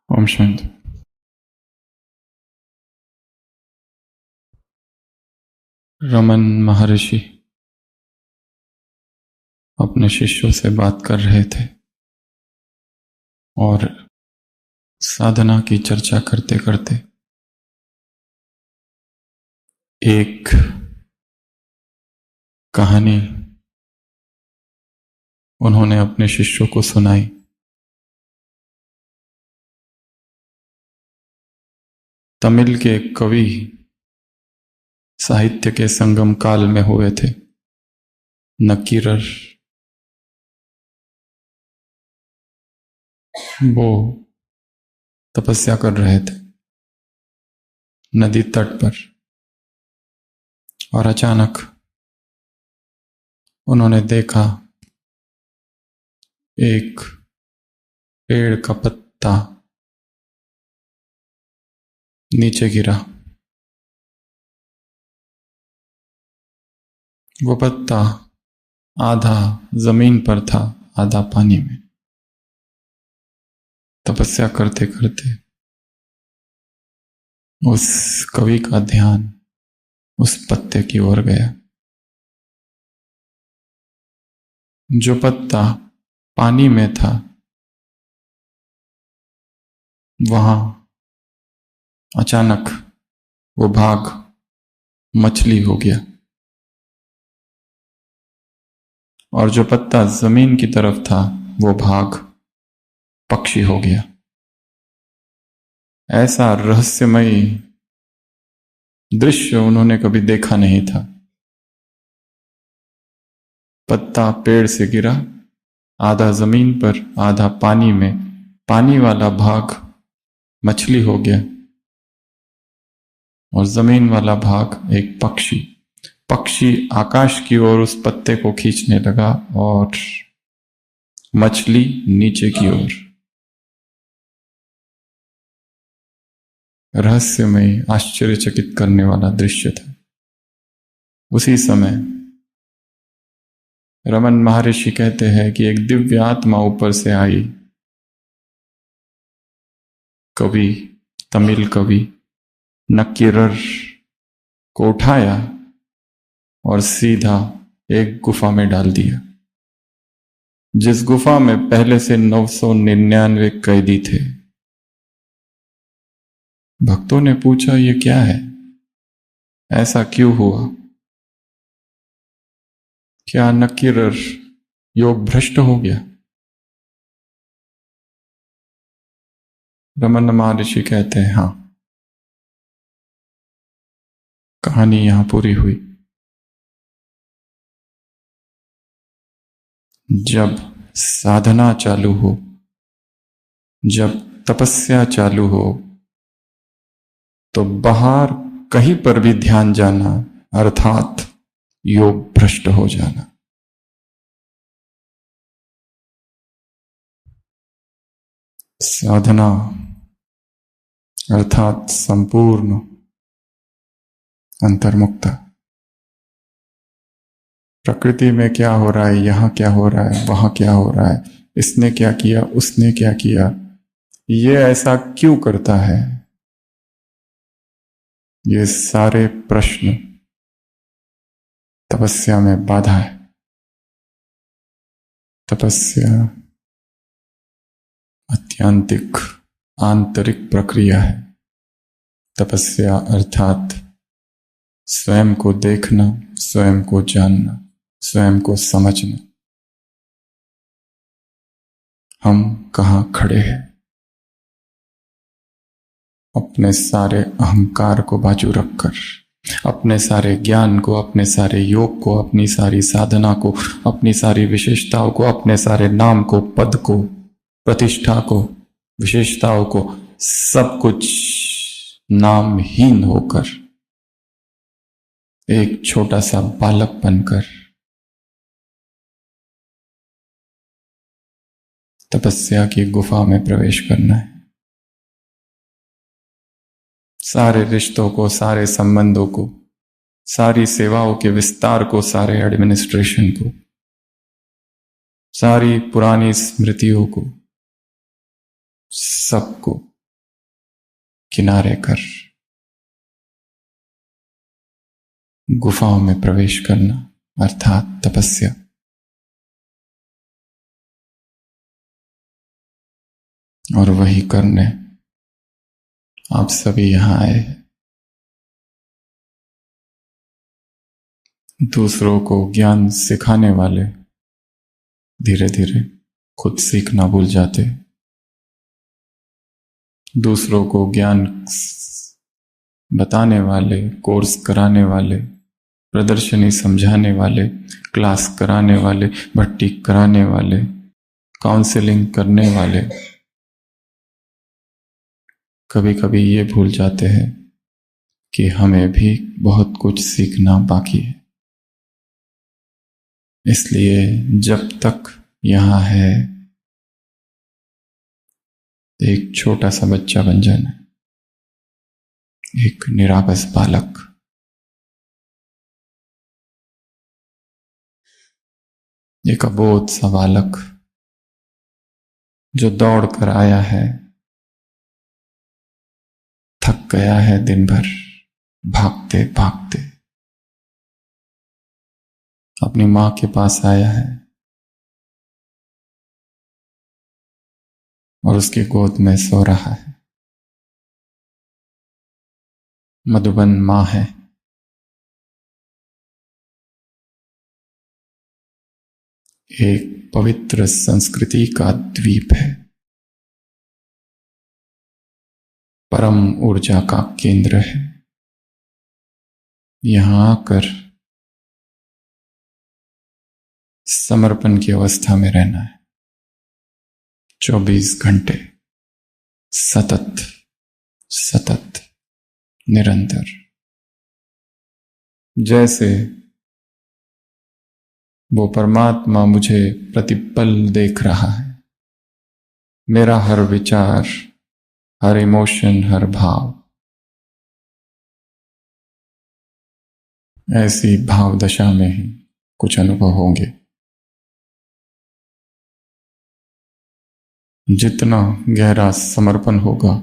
ओम शांति। रमन महर्षि अपने शिष्यों से बात कर रहे थे और साधना की चर्चा करते करते एक कहानी उन्होंने अपने शिष्यों को सुनाई। तमिल के एक कवि साहित्य के संगम काल में हुए थे, नकीरर। वो तपस्या कर रहे थे नदी तट पर और अचानक उन्होंने देखा एक पेड़ का पत्ता नीचे गिरा। वो पत्ता आधा जमीन पर था, आधा पानी में। तपस्या करते करते उस कवि का ध्यान उस पत्ते की ओर गया। जो पत्ता पानी में था वहां अचानक वो भाग मछली हो गया और जो पत्ता जमीन की तरफ था वो भाग पक्षी हो गया। ऐसा रहस्यमयी दृश्य उन्होंने कभी देखा नहीं था। पत्ता पेड़ से गिरा, आधा जमीन पर आधा पानी में। पानी वाला भाग मछली हो गया और जमीन वाला भाग एक पक्षी। पक्षी आकाश की ओर उस पत्ते को खींचने लगा और मछली नीचे की ओर। रहस्यमय, आश्चर्यचकित करने वाला दृश्य था। उसी समय रमन महर्षि कहते हैं कि एक दिव्य आत्मा ऊपर से आई। कवि, तमिल कवि नक्कीरर को उठाया और सीधा एक गुफा में डाल दिया, जिस गुफा में पहले से 999 कैदी थे। भक्तों ने पूछा, ये क्या है? ऐसा क्यों हुआ? क्या नक्कीरर योग भ्रष्ट हो गया? रमन महर्षि कहते हैं, हां, कहानी यहां पूरी हुई। जब साधना चालू हो, जब तपस्या चालू हो, तो बाहर कहीं पर भी ध्यान जाना अर्थात योग भ्रष्ट हो जाना। साधना अर्थात संपूर्ण अंतर्मुक्ता। प्रकृति में क्या हो रहा है, यहां क्या हो रहा है, वहां क्या हो रहा है, इसने क्या किया, उसने क्या किया, ये ऐसा क्यों करता है, ये सारे प्रश्न तपस्या में बाधा है। तपस्या आत्यंतिक आंतरिक प्रक्रिया है। तपस्या अर्थात स्वयं को देखना, स्वयं को जानना, स्वयं को समझना। हम कहां खड़े हैं? अपने सारे अहंकार को बाजू रखकर, अपने सारे ज्ञान को, अपने सारे योग को, अपनी सारी साधना को, अपनी सारी विशेषताओं को, अपने सारे नाम को, पद को, प्रतिष्ठा को, विशेषताओं को, सब कुछ नामहीन होकर, एक छोटा सा बालक बनकर तपस्या की गुफा में प्रवेश करना है। सारे रिश्तों को, सारे संबंधों को, सारी सेवाओं के विस्तार को, सारे एडमिनिस्ट्रेशन को, सारी पुरानी स्मृतियों को, सबको किनारे कर गुफाओं में प्रवेश करना अर्थात तपस्या। और वही करने आप सभी यहां आए। दूसरों को ज्ञान सिखाने वाले धीरे धीरे खुद सीखना भूल जाते। दूसरों को ज्ञान बताने वाले, कोर्स कराने वाले, प्रदर्शनी समझाने वाले, क्लास कराने वाले, भट्टी कराने वाले, काउंसलिंग करने वाले कभी कभी ये भूल जाते हैं कि हमें भी बहुत कुछ सीखना बाकी है। इसलिए जब तक यहां है एक छोटा सा बच्चा बन जाना, एक निरागस बालक, एक अबोध सा बालक जो दौड़ कर आया है, थक गया है दिन भर भागते भागते, अपनी मां के पास आया है और उसकी गोद में सो रहा है। मधुबन मां है। एक पवित्र संस्कृति का द्वीप है, परम ऊर्जा का केंद्र है। यहां आकर समर्पण की अवस्था में रहना है, 24 घंटे सतत सतत निरंतर। जैसे वो परमात्मा मुझे प्रतिपल देख रहा है, मेरा हर विचार, हर इमोशन, हर भाव, ऐसी भाव दशा में ही कुछ अनुभव होंगे। जितना गहरा समर्पण होगा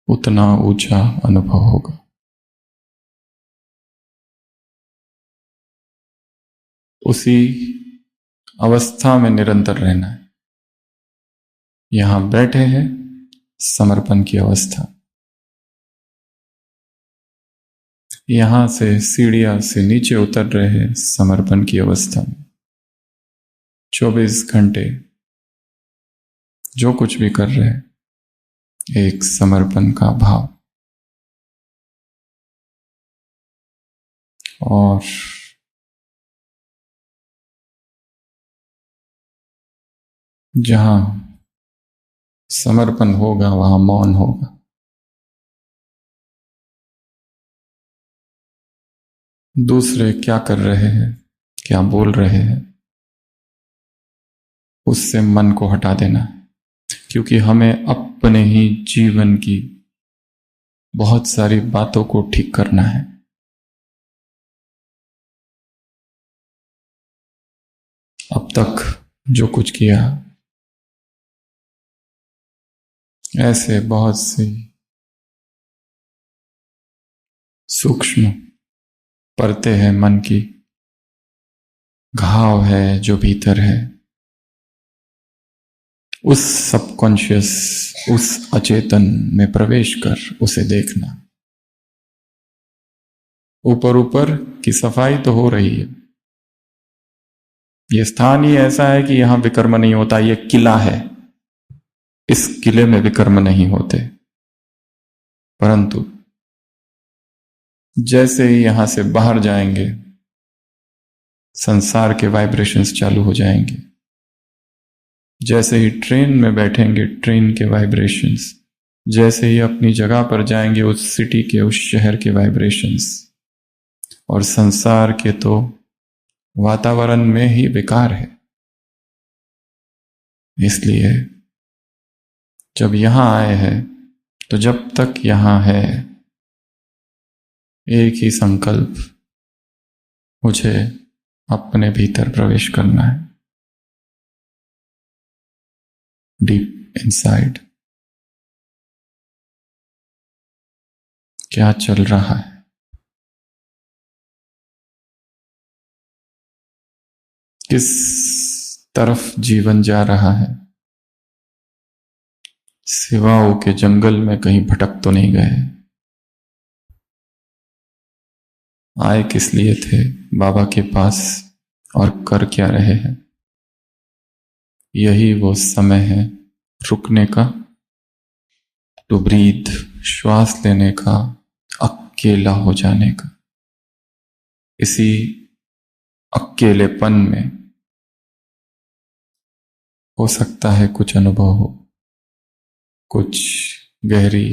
उतना ऊंचा अनुभव होगा। उसी अवस्था में निरंतर रहना है। यहां बैठे हैं समर्पण की अवस्था, यहां से सीढ़ियां से नीचे उतर रहे हैं समर्पण की अवस्था में। 24 घंटे जो कुछ भी कर रहे हैं एक समर्पण का भाव। और जहां समर्पण होगा वहां मौन होगा। दूसरे क्या कर रहे हैं, क्या बोल रहे हैं, उससे मन को हटा देना है, क्योंकि हमें अपने ही जीवन की बहुत सारी बातों को ठीक करना है। अब तक जो कुछ किया, ऐसे बहुत सी सूक्ष्म परतें हैं मन की, घाव है जो भीतर है, उस सबकॉन्शियस, उस अचेतन में प्रवेश कर उसे देखना। ऊपर ऊपर की सफाई तो हो रही है, यह स्थान ही ऐसा है कि यहां विकर्म नहीं होता। यह किला है, इस किले में विकर्म नहीं होते, परंतु जैसे ही यहां से बाहर जाएंगे संसार के वाइब्रेशंस चालू हो जाएंगे। जैसे ही ट्रेन में बैठेंगे ट्रेन के वाइब्रेशंस, जैसे ही अपनी जगह पर जाएंगे उस सिटी के, उस शहर के वाइब्रेशंस। और संसार के तो वातावरण में ही विकार है। इसलिए जब यहां आए हैं तो जब तक यहां है एक ही संकल्प, मुझे अपने भीतर प्रवेश करना है, डीप इनसाइड। क्या चल रहा है, किस तरफ जीवन जा रहा है। सिवाओं के जंगल में कहीं भटक तो नहीं गए। आए किस लिए थे बाबा के पास और कर क्या रहे हैं। यही वो समय है रुकने का, टू ब्रीथ, श्वास लेने का, अकेला हो जाने का। इसी अकेलेपन में हो सकता है कुछ अनुभव हो, कुछ गहरी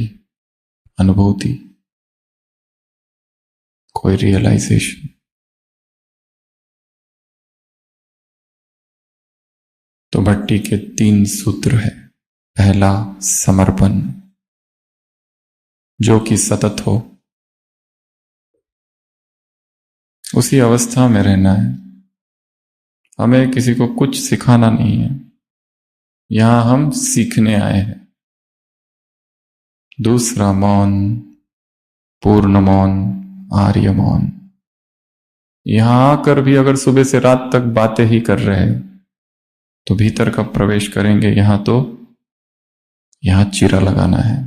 अनुभूति, कोई रियलाइजेशन। तो भट्टी के 3 सूत्र है। पहला, समर्पण, जो कि सतत हो, उसी अवस्था में रहना है। हमें किसी को कुछ सिखाना नहीं है, यहां हम सीखने आए हैं। दूसरा, मौन, पूर्ण मौन, आर्य मौन। यहां आकर भी अगर सुबह से रात तक बातें ही कर रहे हैं तो भीतर कब प्रवेश करेंगे। यहां चीरा लगाना है,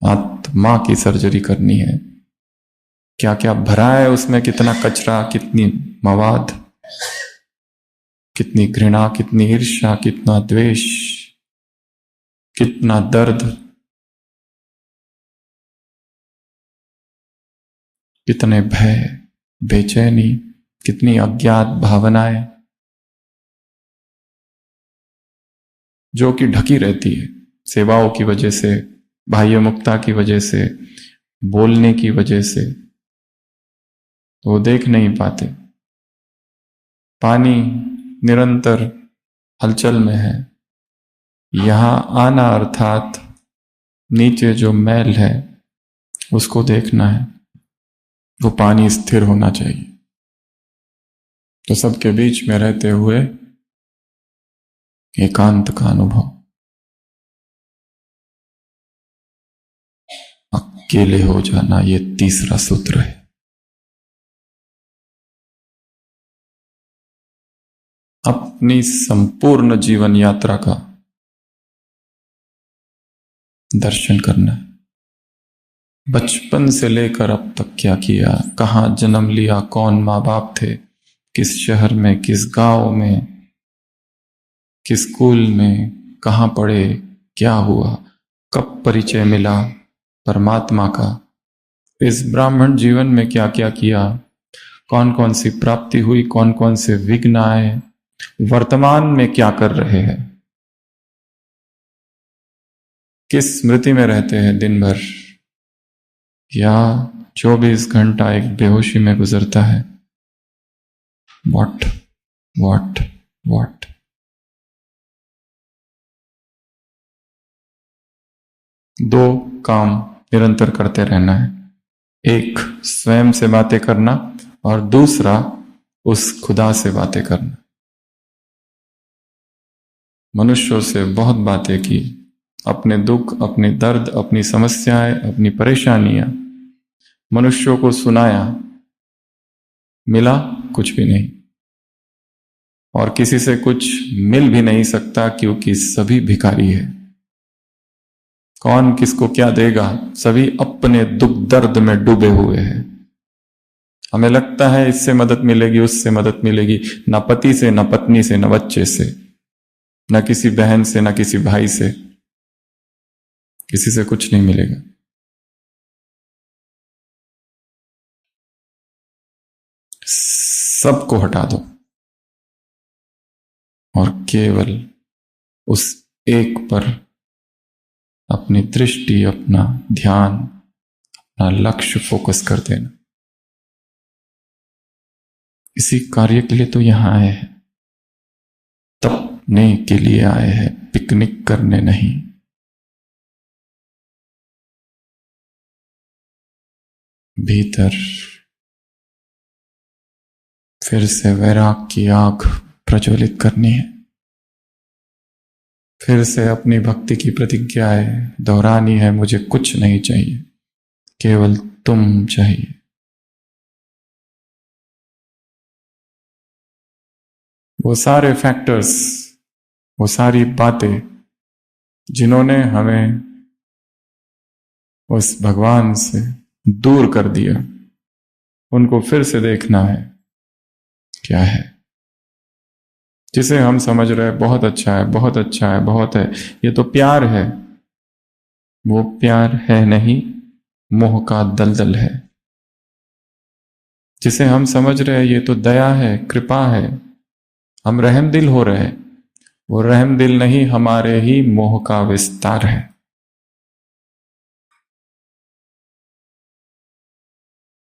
आत्मा की सर्जरी करनी है। क्या क्या भरा है उसमें, कितना कचरा, कितनी मवाद, कितनी घृणा, कितनी ईर्ष्या, कितना द्वेष, कितना दर्द, कितने भय, बेचैनी, कितनी अज्ञात भावनाएं जो कि ढकी रहती है सेवाओं की वजह से, बाह्य मुक्ता की वजह से, बोलने की वजह से, तो वो देख नहीं पाते। पानी निरंतर हलचल में है, यहां आना अर्थात नीचे जो मैल है उसको देखना है, वो पानी स्थिर होना चाहिए। तो सबके बीच में रहते हुए एकांत का अनुभव, अकेले हो जाना, ये तीसरा सूत्र है। अपनी संपूर्ण जीवन यात्रा का दर्शन करना है। बचपन से लेकर अब तक क्या किया, कहां जन्म लिया, कौन माँ बाप थे, किस शहर में, किस गांव में, किस स्कूल में, कहां पढ़े, क्या हुआ, कब परिचय मिला परमात्मा का, इस ब्राह्मण जीवन में क्या क्या किया, कौन कौन सी प्राप्ति हुई, कौन कौन से विघ्न आए, वर्तमान में क्या कर रहे हैं, किस स्मृति में रहते हैं दिन भर, या 24 घंटा एक बेहोशी में गुजरता है। व्हाट। 2 काम निरंतर करते रहना है। एक, स्वयं से बातें करना, और दूसरा, उस खुदा से बातें करना। मनुष्यों से बहुत बातें की, अपने दुख, अपने दर्द, अपनी समस्याएं, अपनी परेशानियां मनुष्यों को सुनाया, मिला कुछ भी नहीं। और किसी से कुछ मिल भी नहीं सकता क्योंकि सभी भिखारी है। कौन किसको क्या देगा, सभी अपने दुख दर्द में डूबे हुए हैं। हमें लगता है इससे मदद मिलेगी, उससे मदद मिलेगी, ना पति से, ना पत्नी से, ना बच्चे से, ना किसी बहन से, ना किसी भाई से, किसी से कुछ नहीं मिलेगा। सबको हटा दो और केवल उस एक पर अपनी दृष्टि, अपना ध्यान, अपना लक्ष्य फोकस कर देना। इसी कार्य के लिए तो यहां आए हैं, तपने के लिए आए हैं, पिकनिक करने नहीं। भीतर फिर से वैराग की आग प्रज्वलित करनी है, फिर से अपनी भक्ति की प्रतिज्ञाएं दोहरानी है। मुझे कुछ नहीं चाहिए, केवल तुम चाहिए। वो सारे फैक्टर्स, वो सारी बातें जिन्होंने हमें उस भगवान से दूर कर दिया, उनको फिर से देखना है क्या है। जिसे हम समझ रहे हैं बहुत अच्छा है, बहुत अच्छा है, बहुत है, ये तो प्यार है। वो प्यार है नहीं, मोह का दलदल है। जिसे हम समझ रहे हैं ये तो दया है, कृपा है, हम रहमदिल हो रहे हैं, वो रहमदिल नहीं, हमारे ही मोह का विस्तार है।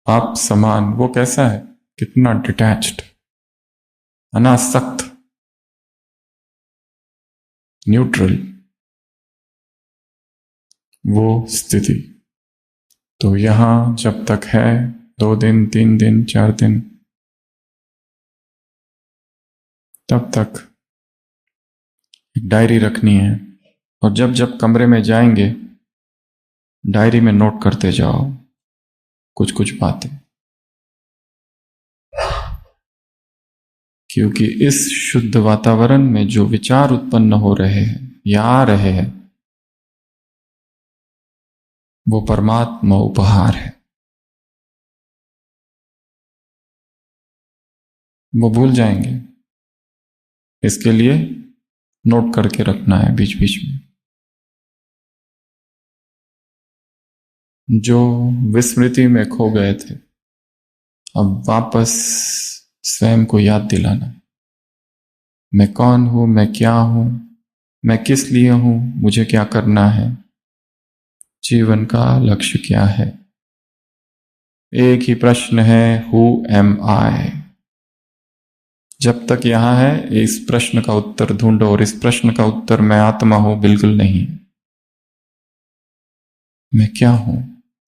आप समान, वो कैसा है, कितना डिटैच्ड, अनासक्त, न्यूट्रल, वो स्थिति। तो यहां जब तक है, 2 दिन 3 दिन 4 दिन, तब तक एक डायरी रखनी है। और जब जब कमरे में जाएंगे, डायरी में नोट करते जाओ कुछ कुछ बातें, क्योंकि इस शुद्ध वातावरण में जो विचार उत्पन्न हो रहे हैं या आ रहे हैं, वो परमात्मा उपहार है। वो भूल जाएंगे, इसके लिए नोट करके रखना है बीच बीच में। जो विस्मृति में खो गए थे, अब वापस स्वयं को याद दिलाना है। मैं कौन हूं, मैं क्या हूं, मैं किस लिए हूं, मुझे क्या करना है, जीवन का लक्ष्य क्या है। एक ही प्रश्न है, हु एम आई। जब तक यहां है, इस प्रश्न का उत्तर ढूंढो, और इस प्रश्न का उत्तर मैं आत्मा हूं बिल्कुल नहीं। मैं क्या हूं,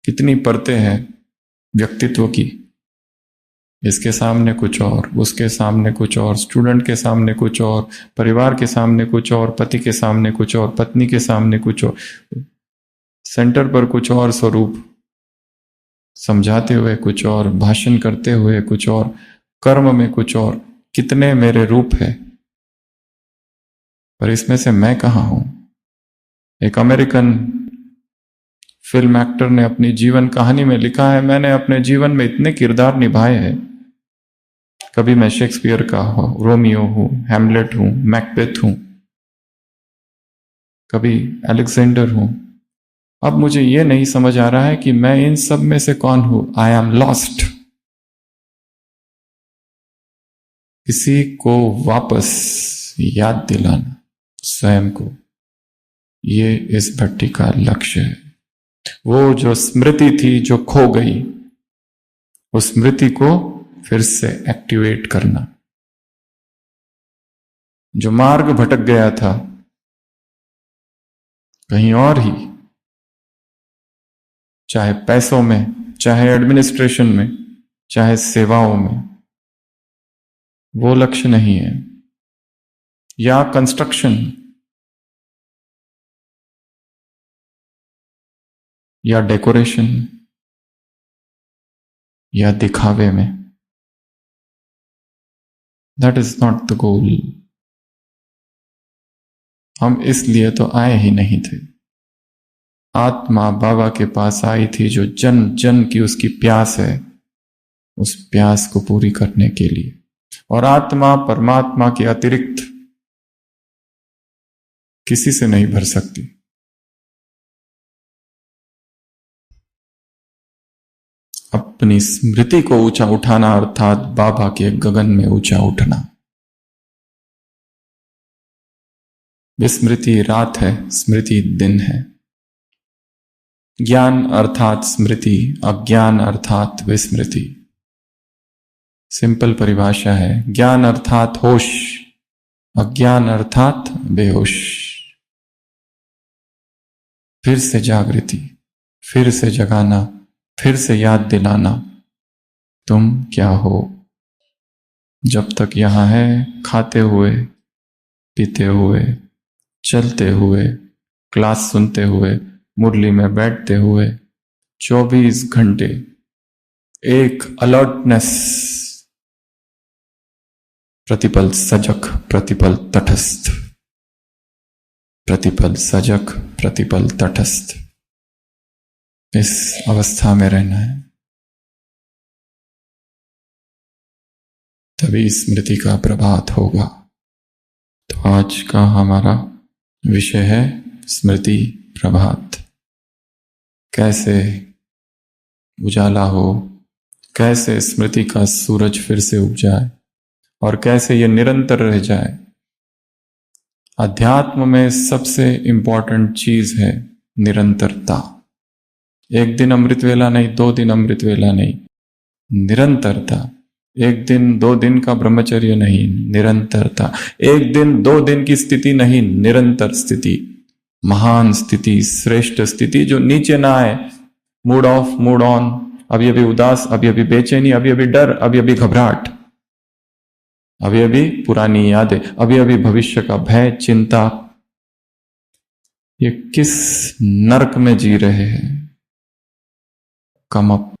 कितनी परतें हैं व्यक्तित्व की। इसके सामने कुछ और, उसके सामने कुछ और, स्टूडेंट के सामने कुछ और, परिवार के सामने कुछ और, पति के सामने कुछ और, पत्नी के सामने कुछ और, सेंटर पर कुछ और स्वरूप, समझाते हुए कुछ और, भाषण करते हुए कुछ और, कर्म में कुछ और। कितने मेरे रूप है, पर इसमें से मैं कहां हूं। एक अमेरिकन फिल्म एक्टर ने अपनी जीवन कहानी में लिखा है, मैंने अपने जीवन में इतने किरदार निभाए हैं। कभी मैं शेक्सपियर का हूं, रोमियो हूं, हैमलेट हूं, मैकबेथ हूं, कभी अलेक्जेंडर हूं। अब मुझे यह नहीं समझ आ रहा है कि मैं इन सब में से कौन हूं। I am lost. किसी को वापस याद दिलाना स्वयं को, ये इस भट्टी का लक्ष्य है। वो जो स्मृति थी जो खो गई, उस स्मृति को फिर से एक्टिवेट करना। जो मार्ग भटक गया था कहीं और ही, चाहे पैसों में, चाहे एडमिनिस्ट्रेशन में, चाहे सेवाओं में, वो लक्ष्य नहीं है। या कंस्ट्रक्शन, या डेकोरेशन, या दिखावे में, that is not the goal. हम इसलिए तो आए ही नहीं थे। आत्मा बाबा के पास आई थी, जो जन जन की उसकी प्यास है, उस प्यास को पूरी करने के लिए। और आत्मा परमात्मा के अतिरिक्त किसी से नहीं भर सकती। अपनी स्मृति को ऊंचा उठाना अर्थात बाबा के गगन में ऊंचा उठना। विस्मृति रात है, स्मृति दिन है। ज्ञान अर्थात स्मृति, अज्ञान अर्थात विस्मृति। सिंपल परिभाषा है। ज्ञान अर्थात होश, अज्ञान अर्थात बेहोश। फिर से जागृति, फिर से जगाना, फिर से याद दिलाना तुम क्या हो। जब तक यहां है, खाते हुए, पीते हुए, चलते हुए, क्लास सुनते हुए, मुरली में बैठते हुए, 24 घंटे एक अलर्टनेस, प्रतिपल सजग, प्रतिपल तटस्थ, प्रतिपल सजग, प्रतिपल तटस्थ, इस अवस्था में रहना है। तभी स्मृति का प्रभात होगा। तो आज का हमारा विषय है स्मृति प्रभात। कैसे उजाला हो, कैसे स्मृति का सूरज फिर से उग जाए और कैसे ये निरंतर रह जाए। अध्यात्म में सबसे इंपॉर्टेंट चीज है निरंतरता। एक दिन अमृत वेला नहीं, 2 दिन अमृत वेला नहीं, निरंतरता। एक दिन 2 दिन का ब्रह्मचर्य नहीं, निरंतरता। एक दिन 2 दिन की स्थिति नहीं, निरंतर स्थिति, महान स्थिति, श्रेष्ठ स्थिति जो नीचे ना आए। मूड ऑफ, मूड ऑन, अभी अभी उदास, अभी अभी बेचैनी, अभी अभी डर, अभी अभी घबराहट, अभी अभी पुरानी यादें, अभी अभी भविष्य का भय, चिंता। ये किस नरक में जी रहे हैं। Come up.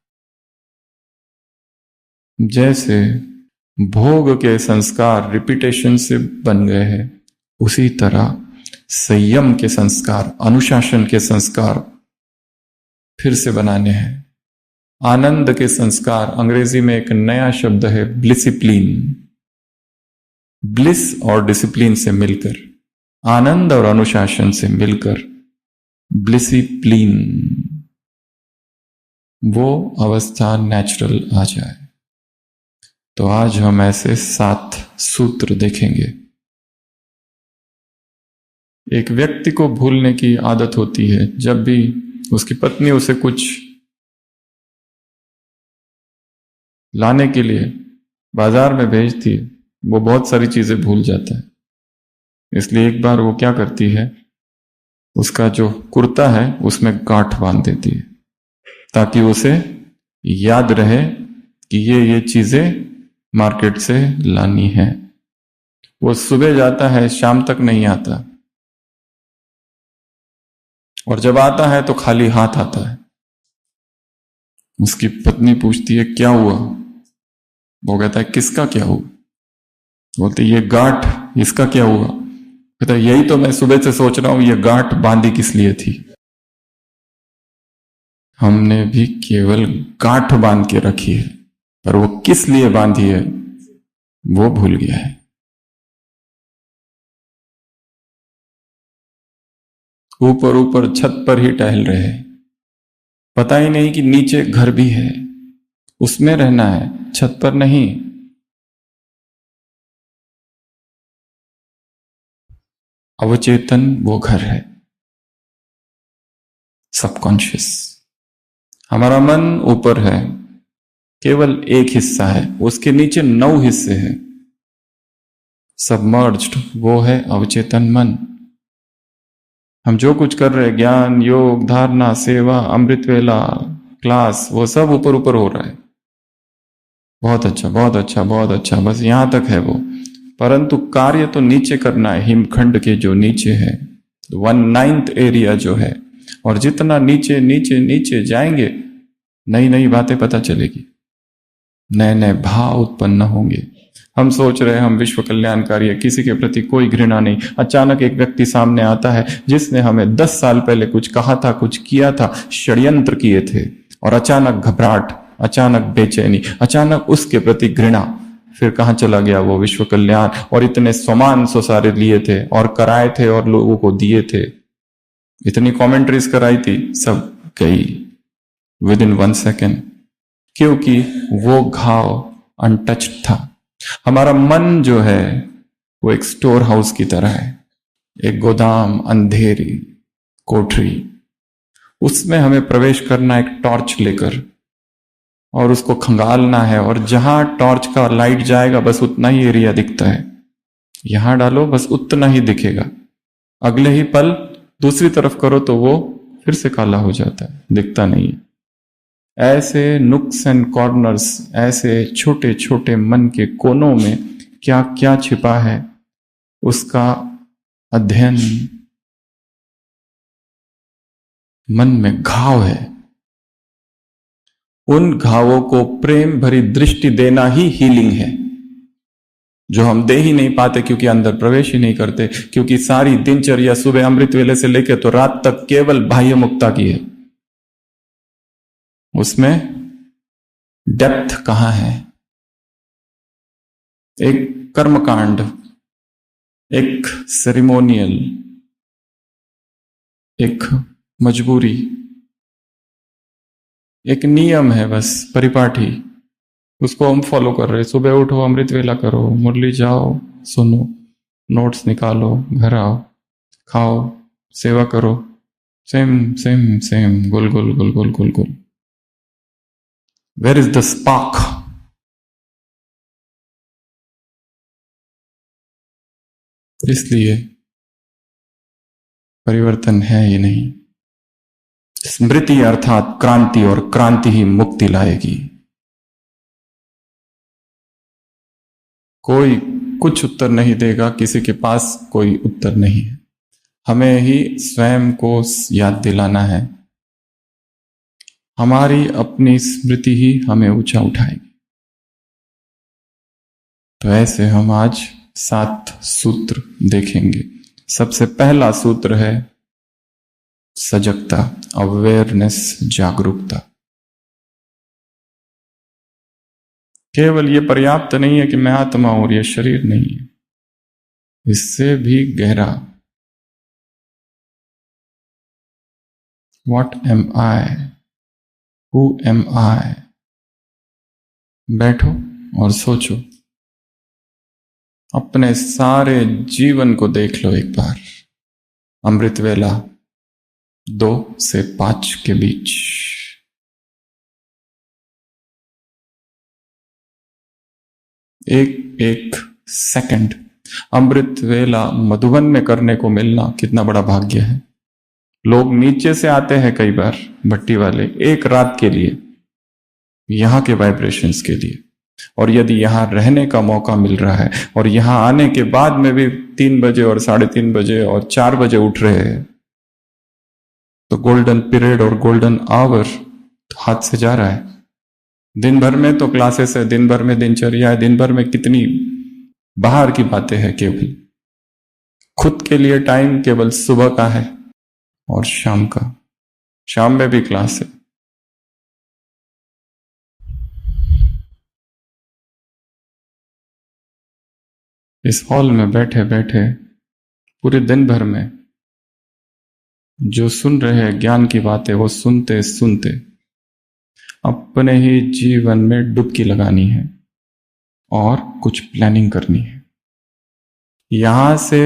जैसे भोग के संस्कार रिपीटेशन से बन गए हैं, उसी तरह संयम के संस्कार, अनुशासन के संस्कार फिर से बनाने हैं। आनंद के संस्कार, अंग्रेजी में एक नया शब्द है ब्लिसिप्लिन। ब्लिस और डिसिप्लिन से मिलकर, आनंद और अनुशासन से मिलकर ब्लिसिप्लिन, वो अवस्था नेचुरल आ जाए। तो आज हम ऐसे 7 सूत्र देखेंगे। एक व्यक्ति को भूलने की आदत होती है। जब भी उसकी पत्नी उसे कुछ लाने के लिए बाजार में भेजती है, वो बहुत सारी चीजें भूल जाता है। इसलिए एक बार वो क्या करती है, उसका जो कुर्ता है उसमें गांठ बांध देती है, ताकि उसे याद रहे कि ये चीजें मार्केट से लानी है। वो सुबह जाता है, शाम तक नहीं आता, और जब आता है तो खाली हाथ आता है। उसकी पत्नी पूछती है क्या हुआ? वो कहता है किसका क्या हुआ? बोलते ये गांठ, इसका क्या हुआ? कहता है यही तो मैं सुबह से सोच रहा हूं, ये गांठ बांधी किस लिए थी। हमने भी केवल गांठ बांध के रखी है, पर वो किस लिए बांधी है वो भूल गया है। ऊपर ऊपर छत पर ही टहल रहे हैं, पता ही नहीं कि नीचे घर भी है, उसमें रहना है, छत पर नहीं। अवचेतन वो घर है, सबकॉन्शियस। हमारा मन ऊपर है, केवल एक हिस्सा है, उसके नीचे 9 हिस्से हैं सबमर्ज्ड, वो है अवचेतन मन। हम जो कुछ कर रहे हैं, ज्ञान, योग, धारणा, सेवा, अमृत वेला, क्लास, वो सब ऊपर ऊपर हो रहा है। बहुत अच्छा, बहुत अच्छा, बहुत अच्छा, बस यहां तक है वो। परंतु कार्य तो नीचे करना है, हिमखंड के जो नीचे है, 1/9 एरिया जो है। और जितना नीचे नीचे नीचे जाएंगे, नई नई बातें पता चलेगी, नए नए भाव उत्पन्न होंगे। हम सोच रहे हैं हम विश्व कल्याणकारी है, किसी के प्रति कोई घृणा नहीं। अचानक एक व्यक्ति सामने आता है जिसने हमें 10 साल पहले कुछ कहा था, कुछ किया था, षड्यंत्र किए थे, और अचानक घबराहट, अचानक बेचैनी, अचानक उसके प्रति घृणा। फिर कहां चला गया वो विश्व कल्याण? और इतने सामान सारे लिए थे और कराए थे और लोगों को दिए थे, इतनी कमेंट्रीज कराई थी, सब गई विदिन 1 सेकेंड, क्योंकि वो घाव अनटच्ड था। हमारा मन जो है वो एक स्टोर हाउस की तरह है, एक गोदाम, अंधेरी कोठरी। उसमें हमें प्रवेश करना एक टॉर्च लेकर, और उसको खंगालना है, और जहां टॉर्च का लाइट जाएगा बस उतना ही एरिया दिखता है। यहां डालो बस उतना ही दिखेगा, अगले ही पल दूसरी तरफ करो तो वो फिर से काला हो जाता है, दिखता नहीं है। ऐसे नुक्स एंड कॉर्नर्स, ऐसे छोटे छोटे मन के कोनों में क्या क्या छिपा है, उसका अध्ययन। मन में घाव है, उन घावों को प्रेम भरी दृष्टि देना ही हीलिंग है, जो हम दे ही नहीं पाते क्योंकि अंदर प्रवेश ही नहीं करते, क्योंकि सारी दिनचर्या सुबह अमृत वेले से लेकर तो रात तक केवल बाह्य मुक्ता की है। उसमें डेप्थ कहां है? एक कर्मकांड, एक सेरिमोनियल, एक मजबूरी, एक नियम है बस परिपाठी, उसको हम फॉलो कर रहे। सुबह उठो, अमृत वेला करो, मुरली जाओ, सुनो, नोट्स निकालो, घर आओ, खाओ, सेवा करो, सेम सेम सेम, गुल गुल गुल गुल गुल गुल। Where is the spark? इसलिए परिवर्तन है ही नहीं। स्मृति अर्थात क्रांति, और क्रांति ही मुक्ति लाएगी। कोई कुछ उत्तर नहीं देगा, किसी के पास कोई उत्तर नहीं है। हमें ही स्वयं को याद दिलाना है। हमारी अपनी स्मृति ही हमें ऊंचा उठाएगी। तो ऐसे हम आज 7 सूत्र देखेंगे। सबसे पहला सूत्र है सजगता, अवेयरनेस, जागरूकता। केवल ये पर्याप्त नहीं है कि मैं आत्मा हूं और ये शरीर नहीं है, इससे भी गहरा, What am I? Who am I? बैठो और सोचो, अपने सारे जीवन को देख लो एक बार। अमृत वेला 2 से 5 के बीच, एक एक सेकंड अमृत वेला मधुबन में करने को मिलना कितना बड़ा भाग्य है। लोग नीचे से आते हैं कई बार, भट्टी वाले, एक रात के लिए, यहां के वाइब्रेशंस के लिए, और यदि यहां रहने का मौका मिल रहा है और यहां आने के बाद में भी 3 बजे और 3:30 बजे और 4 बजे उठ रहे हैं, तो गोल्डन पीरियड और गोल्डन आवर हाथ से जा रहा है। दिन भर में तो क्लासेस है, दिन भर में दिनचर्या है, दिन भर में कितनी बाहर की बातें हैं, केवल खुद के लिए टाइम केवल सुबह का है और शाम का। शाम में भी क्लास है। इस हॉल में बैठे बैठे पूरे दिन भर में जो सुन रहे हैं ज्ञान की बातें, वो सुनते सुनते अपने ही जीवन में डुबकी लगानी है और कुछ प्लानिंग करनी है। यहां से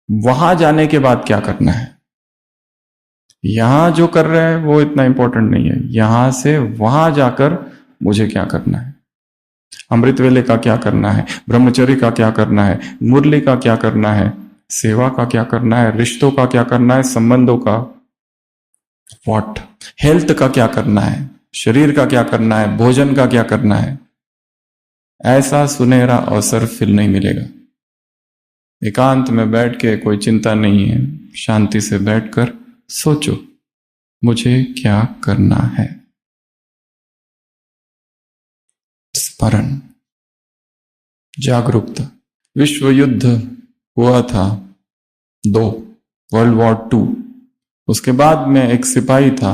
वहां जाने के बाद क्या करना है, यहां जो कर रहे हैं वो इतना इंपॉर्टेंट नहीं है। यहां से वहां जाकर मुझे क्या करना है, अमृत वेले का क्या करना है, ब्रह्मचर्य का क्या करना है, मुरली का क्या करना है, सेवा का क्या करना है, रिश्तों का क्या करना है, संबंधों का, व्हाट, हेल्थ का क्या करना है, शरीर का क्या करना है, भोजन का क्या करना है। ऐसा सुनहरा अवसर फिर नहीं मिलेगा। एकांत में बैठ के कोई चिंता नहीं है, शांति से बैठकर सोचो मुझे क्या करना है। स्मरण, जागरूकता। विश्व युद्ध हुआ था 2, वर्ल्ड वॉर 2। उसके बाद में एक सिपाही था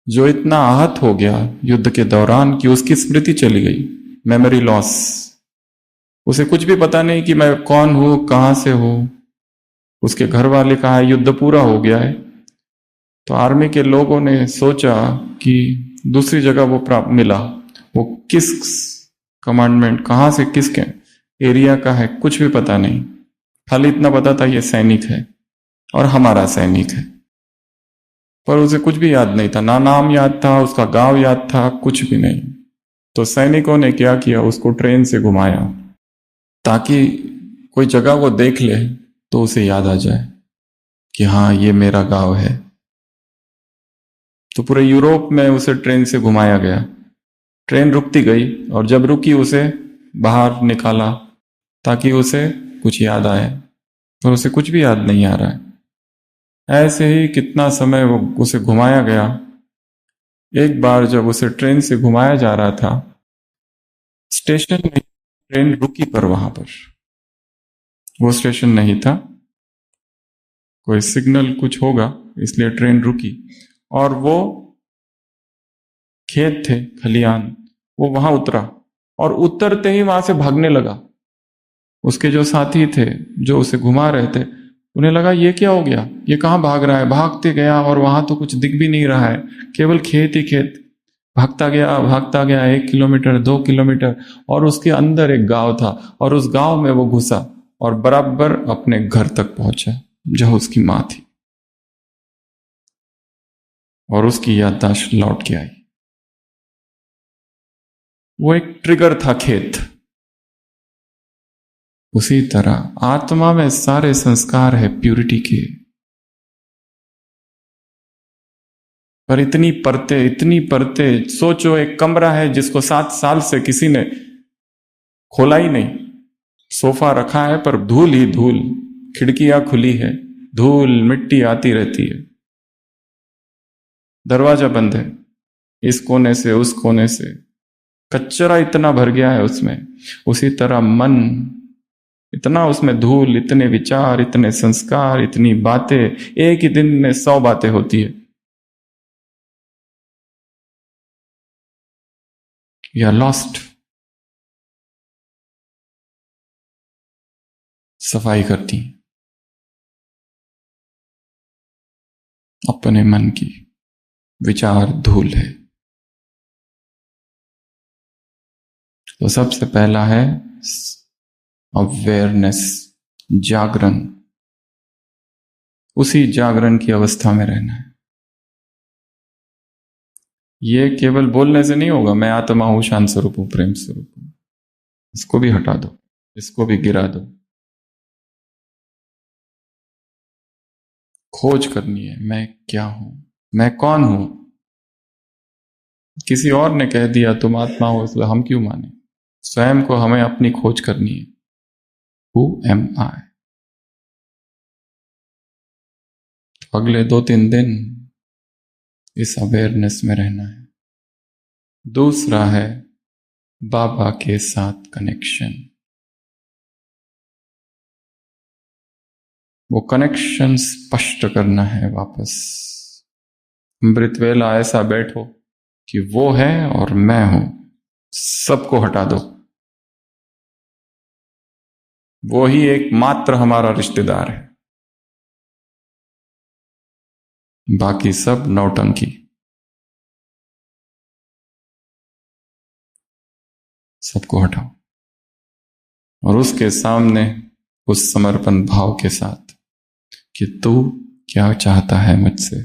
जो इतना आहत हो गया युद्ध के दौरान कि उसकी स्मृति चली गई, मेमोरी लॉस। उसे कुछ भी पता नहीं कि मैं कौन हूं, कहां से हूं। उसके घर वाले कहा युद्ध पूरा हो गया है। तो आर्मी के लोगों ने सोचा कि दूसरी जगह वो प्राप्त मिला, वो किस कमांडमेंट, कहां से, किस एरिया का है, कुछ भी पता नहीं। खाली इतना पता था ये सैनिक है और हमारा सैनिक है, पर उसे कुछ भी याद नहीं था, ना नाम याद था, उसका गांव याद था, कुछ भी नहीं। तो सैनिकों ने क्या किया, उसको ट्रेन से घुमाया ताकि कोई जगह वो देख ले तो उसे याद आ जाए कि हाँ ये मेरा गांव है। तो पूरे यूरोप में उसे ट्रेन से घुमाया गया। ट्रेन रुकती गई और जब रुकी उसे बाहर निकाला ताकि उसे कुछ याद आए, पर उसे कुछ भी याद नहीं आ रहा है। ऐसे ही कितना समय वो उसे घुमाया गया एक बार जब उसे ट्रेन से घुमाया जा रहा था, स्टेशन में ट्रेन रुकी, पर वहां पर वो स्टेशन नहीं था, कोई सिग्नल कुछ होगा इसलिए ट्रेन रुकी। और वो खेत थे, खलियान, वो वहां उतरा और उतरते ही वहां से भागने लगा। उसके जो साथी थे, जो उसे घुमा रहे थे, उन्हें लगा ये क्या हो गया, ये कहाँ भाग रहा है। भागते गया और वहां तो कुछ दिख भी नहीं रहा है, केवल खेत ही खेत। भागता गया 1 किलोमीटर, 2 किलोमीटर, और उसके अंदर एक गांव था, और उस गांव में वो घुसा और बराबर अपने घर तक पहुंचा जहां उसकी मां थी। और उसकी याददाश्त लौट के आई। वो एक ट्रिगर था, खेत। उसी तरह आत्मा में सारे संस्कार है प्यूरिटी के, पर इतनी परते। सोचो, एक कमरा है जिसको 7 साल से किसी ने खोला ही नहीं। सोफा रखा है पर धूल ही धूल, खिड़कियां खुली है, धूल मिट्टी आती रहती है, दरवाजा बंद है, इस कोने से उस कोने से कचरा इतना भर गया है उसमें। उसी तरह मन, इतना उसमें धूल, इतने विचार, इतने संस्कार, इतनी बातें, एक ही दिन में 100 बातें होती है। We are lost. सफाई करती हैं अपने मन की, विचार धूल है। तो सबसे पहला है अवेयरनेस, जागरण। उसी जागरण की अवस्था में रहना है। ये केवल बोलने से नहीं होगा, मैं आत्मा हूं, शांत स्वरूप हूं, प्रेम स्वरूप हूं। इसको भी हटा दो, इसको भी गिरा दो। खोज करनी है, मैं क्या हूं, मैं कौन हूं। किसी और ने कह दिया तुम आत्मा हो, इसलिए हम क्यों माने। स्वयं को हमें अपनी खोज करनी है। हु एम आई। अगले 2-3 दिन इस अवेयरनेस में रहना है। दूसरा है बाबा के साथ कनेक्शन। वो कनेक्शन स्पष्ट करना है वापस। अमृत वेला ऐसा बैठो कि वो है और मैं हूं, सबको हटा दो। वो ही एकमात्र हमारा रिश्तेदार है, बाकी सब नौटंकी। सबको हटाओ और उसके सामने उस समर्पण भाव के साथ कि तू क्या चाहता है मुझसे,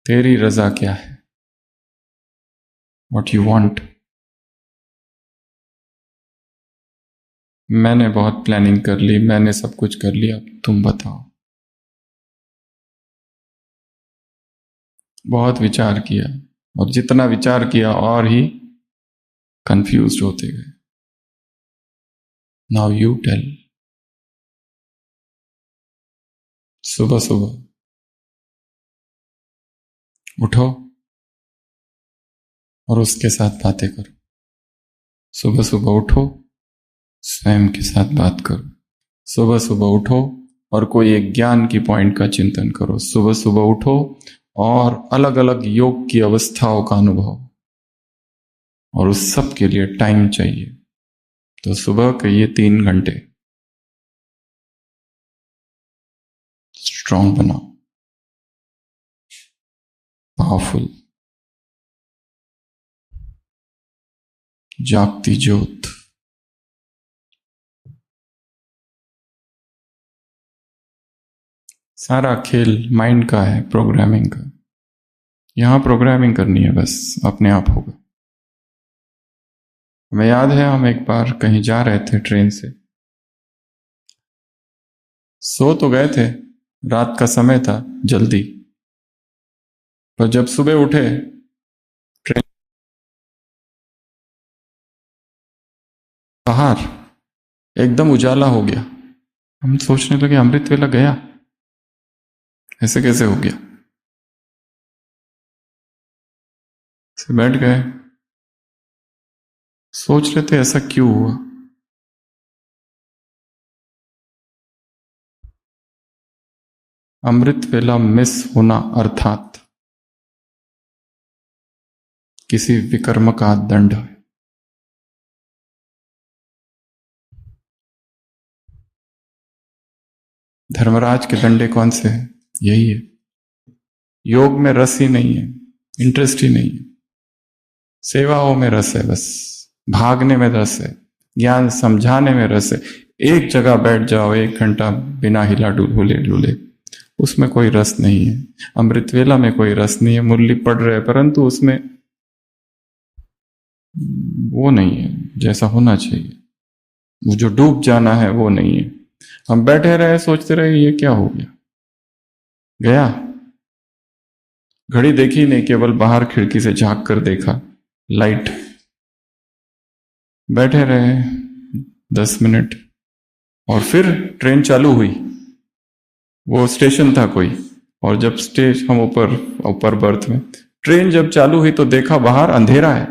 तेरी रजा क्या है, व्हाट यू वांट। मैंने बहुत प्लानिंग कर ली, मैंने सब कुछ कर लिया, अब तुम बताओ। बहुत विचार किया, और जितना विचार किया और ही कंफ्यूज होते गए। Now you tell. सुबह सुबह उठो और उसके साथ बातें करो। सुबह सुबह उठो, स्वयं के साथ बात करो। सुबह सुबह उठो और कोई एक ज्ञान की पॉइंट का चिंतन करो। सुबह सुबह उठो और अलग अलग योग की अवस्थाओं का अनुभव, और उस सब के लिए टाइम चाहिए। तो सुबह के ये 3 घंटे स्ट्रांग बनाओ, पावरफुल, जागती ज्योत। सारा खेल माइंड का है, प्रोग्रामिंग का। यहां प्रोग्रामिंग करनी है, बस अपने आप होगा। हमें याद है, हम एक बार कहीं जा रहे थे ट्रेन से, सो तो गए थे, रात का समय था, जल्दी। पर जब सुबह उठे, ट्रेन बाहर एकदम उजाला हो गया। हम सोचने लगे अमृत वेला गया, ऐसे कैसे हो गया। से बैठ गए, सोच रहे थे ऐसा क्यों हुआ। अमृत वेला मिस होना अर्थात किसी विकर्म का दंड है। धर्मराज के दंडे कौन से हैं? यही है, योग में रस ही नहीं है, इंटरेस्ट ही नहीं है, सेवाओं में रस है, बस भागने में रस है, ज्ञान समझाने में रस है। एक जगह बैठ जाओ 1 घंटा बिना हिला डुले डुले, उसमें कोई रस नहीं है। अमृत वेला में कोई रस नहीं है, मुरली पढ़ रहे परंतु उसमें वो नहीं है जैसा होना चाहिए, वो जो डूब जाना है वो नहीं है। हम बैठे रहे सोचते रहे ये क्या हो गया, गया, घड़ी देखी नहीं, केवल बाहर खिड़की से झांक कर देखा, लाइट, बैठे रहे 10 मिनट और फिर ट्रेन चालू हुई। वो स्टेशन था कोई, और जब स्टेज हम ऊपर ऊपर बर्थ में, ट्रेन जब चालू हुई तो देखा बाहर अंधेरा है,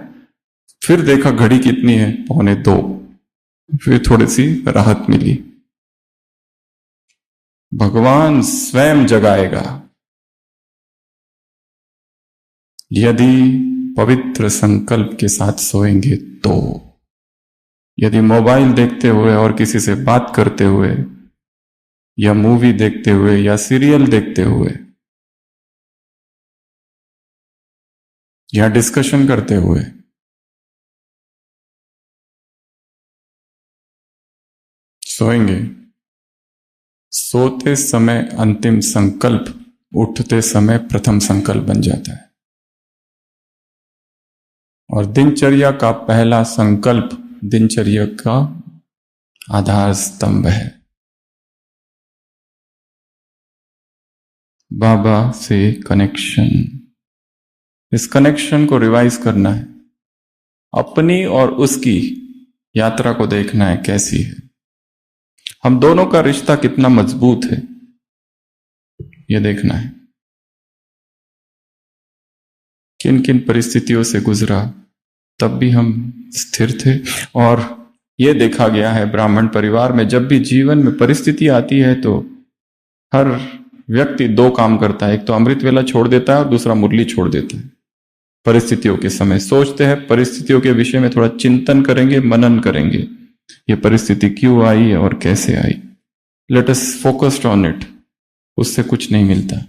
फिर देखा घड़ी कितनी है, 1:45, फिर थोड़ी सी राहत मिली। भगवान स्वयं जगाएगा यदि पवित्र संकल्प के साथ सोएंगे तो। यदि मोबाइल देखते हुए और किसी से बात करते हुए या मूवी देखते हुए या सीरियल देखते हुए या डिस्कशन करते हुए सोएंगे, सोते समय अंतिम संकल्प उठते समय प्रथम संकल्प बन जाता है। और दिनचर्या का पहला संकल्प दिनचर्या का आधार स्तंभ है। बाबा से कनेक्शन, इस कनेक्शन को रिवाइज करना है, अपनी और उसकी यात्रा को देखना है कैसी है, हम दोनों का रिश्ता कितना मजबूत है, यह देखना है। किन किन परिस्थितियों से गुजरा तब भी हम स्थिर थे। और यह देखा गया है ब्राह्मण परिवार में, जब भी जीवन में परिस्थिति आती है तो हर व्यक्ति 2 काम करता है, एक तो अमृत वेला छोड़ देता है और दूसरा मुरली छोड़ देता है। परिस्थितियों के समय सोचते हैं, परिस्थितियों के विषय में थोड़ा चिंतन करेंगे, मनन करेंगे, ये परिस्थिति क्यों आई और कैसे आई, let us focused on it, उससे कुछ नहीं मिलता।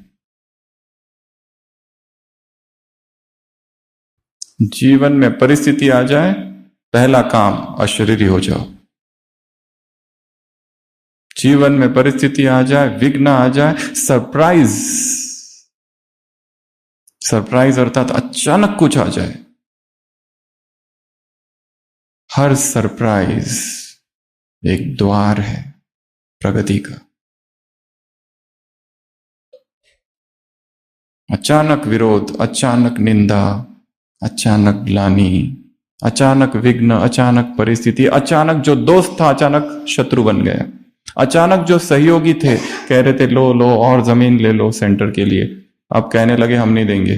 जीवन में परिस्थिति आ जाए, पहला काम अशरीरी हो जाओ। जीवन में परिस्थिति आ जाए, विघ्न आ जाए, सरप्राइज, सरप्राइज अर्थात अचानक कुछ आ जाए, हर सरप्राइज एक द्वार है प्रगति का। अचानक विरोध, अचानक निंदा, अचानक ग्लानि, अचानक विघ्न, अचानक परिस्थिति, अचानक जो दोस्त था अचानक शत्रु बन गया, अचानक जो सहयोगी थे कह रहे थे लो लो और जमीन ले लो सेंटर के लिए, अब कहने लगे हम नहीं देंगे।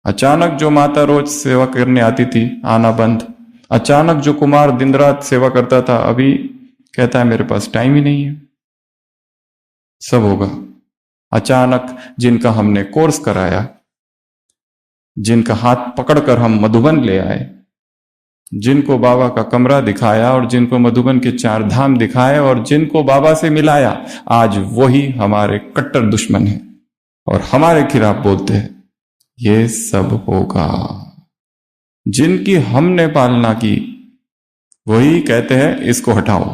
अचानक जो माता रोज सेवा करने आती थी आना बंद, अचानक जो कुमार दिन रात सेवा करता था अभी कहता है मेरे पास टाइम ही नहीं है। सब होगा। अचानक जिनका हमने कोर्स कराया, जिनका हाथ पकड़कर हम मधुबन ले आए, जिनको बाबा का कमरा दिखाया और जिनको मधुबन के 4 धाम दिखाए और जिनको बाबा से मिलाया, आज वही हमारे कट्टर दुश्मन है और हमारे खिलाफ बोलते हैं। ये सब होगा। जिनकी हमने पालना की वही कहते हैं इसको हटाओ।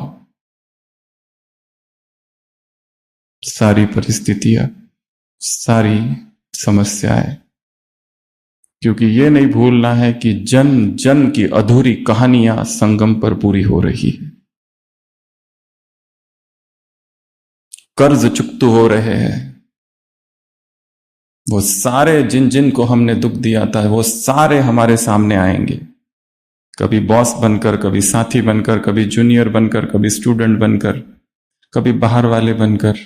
सारी परिस्थितियां, सारी समस्याएं, क्योंकि ये नहीं भूलना है कि जन जन की अधूरी कहानियां संगम पर पूरी हो रही है। कर्ज चुकतू हो रहे हैं, वो सारे जिन जिन को हमने दुख दिया था वो सारे हमारे सामने आएंगे, कभी बॉस बनकर, कभी साथी बनकर, कभी जूनियर बनकर, कभी स्टूडेंट बनकर, कभी बाहर वाले बनकर,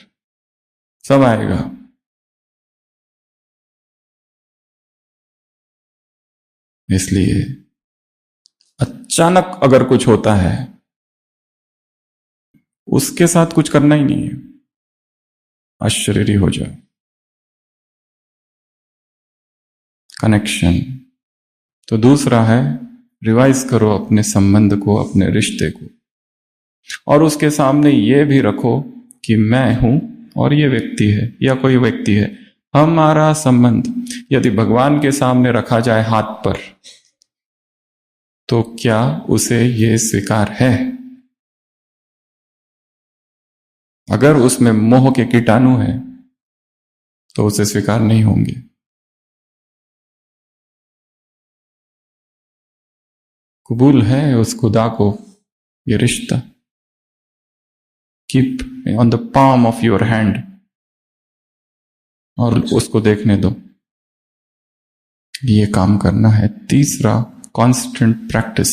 सब आएगा। इसलिए अचानक अगर कुछ होता है, उसके साथ कुछ करना ही नहीं है, अशरीरी हो जाओ। कनेक्शन। तो दूसरा है, रिवाइज करो अपने संबंध को, अपने रिश्ते को, और उसके सामने ये भी रखो कि मैं हूं और ये व्यक्ति है या कोई व्यक्ति है। हमारा संबंध यदि भगवान के सामने रखा जाए हाथ पर, तो क्या उसे ये स्वीकार है? अगर उसमें मोह के कीटाणु हैं तो उसे स्वीकार नहीं होंगे। कबूल है उस खुदा को, ये रिश्ता। Keep on the palm of your hand और उसको देखने दो। ये काम करना है। तीसरा, कांस्टेंट प्रैक्टिस।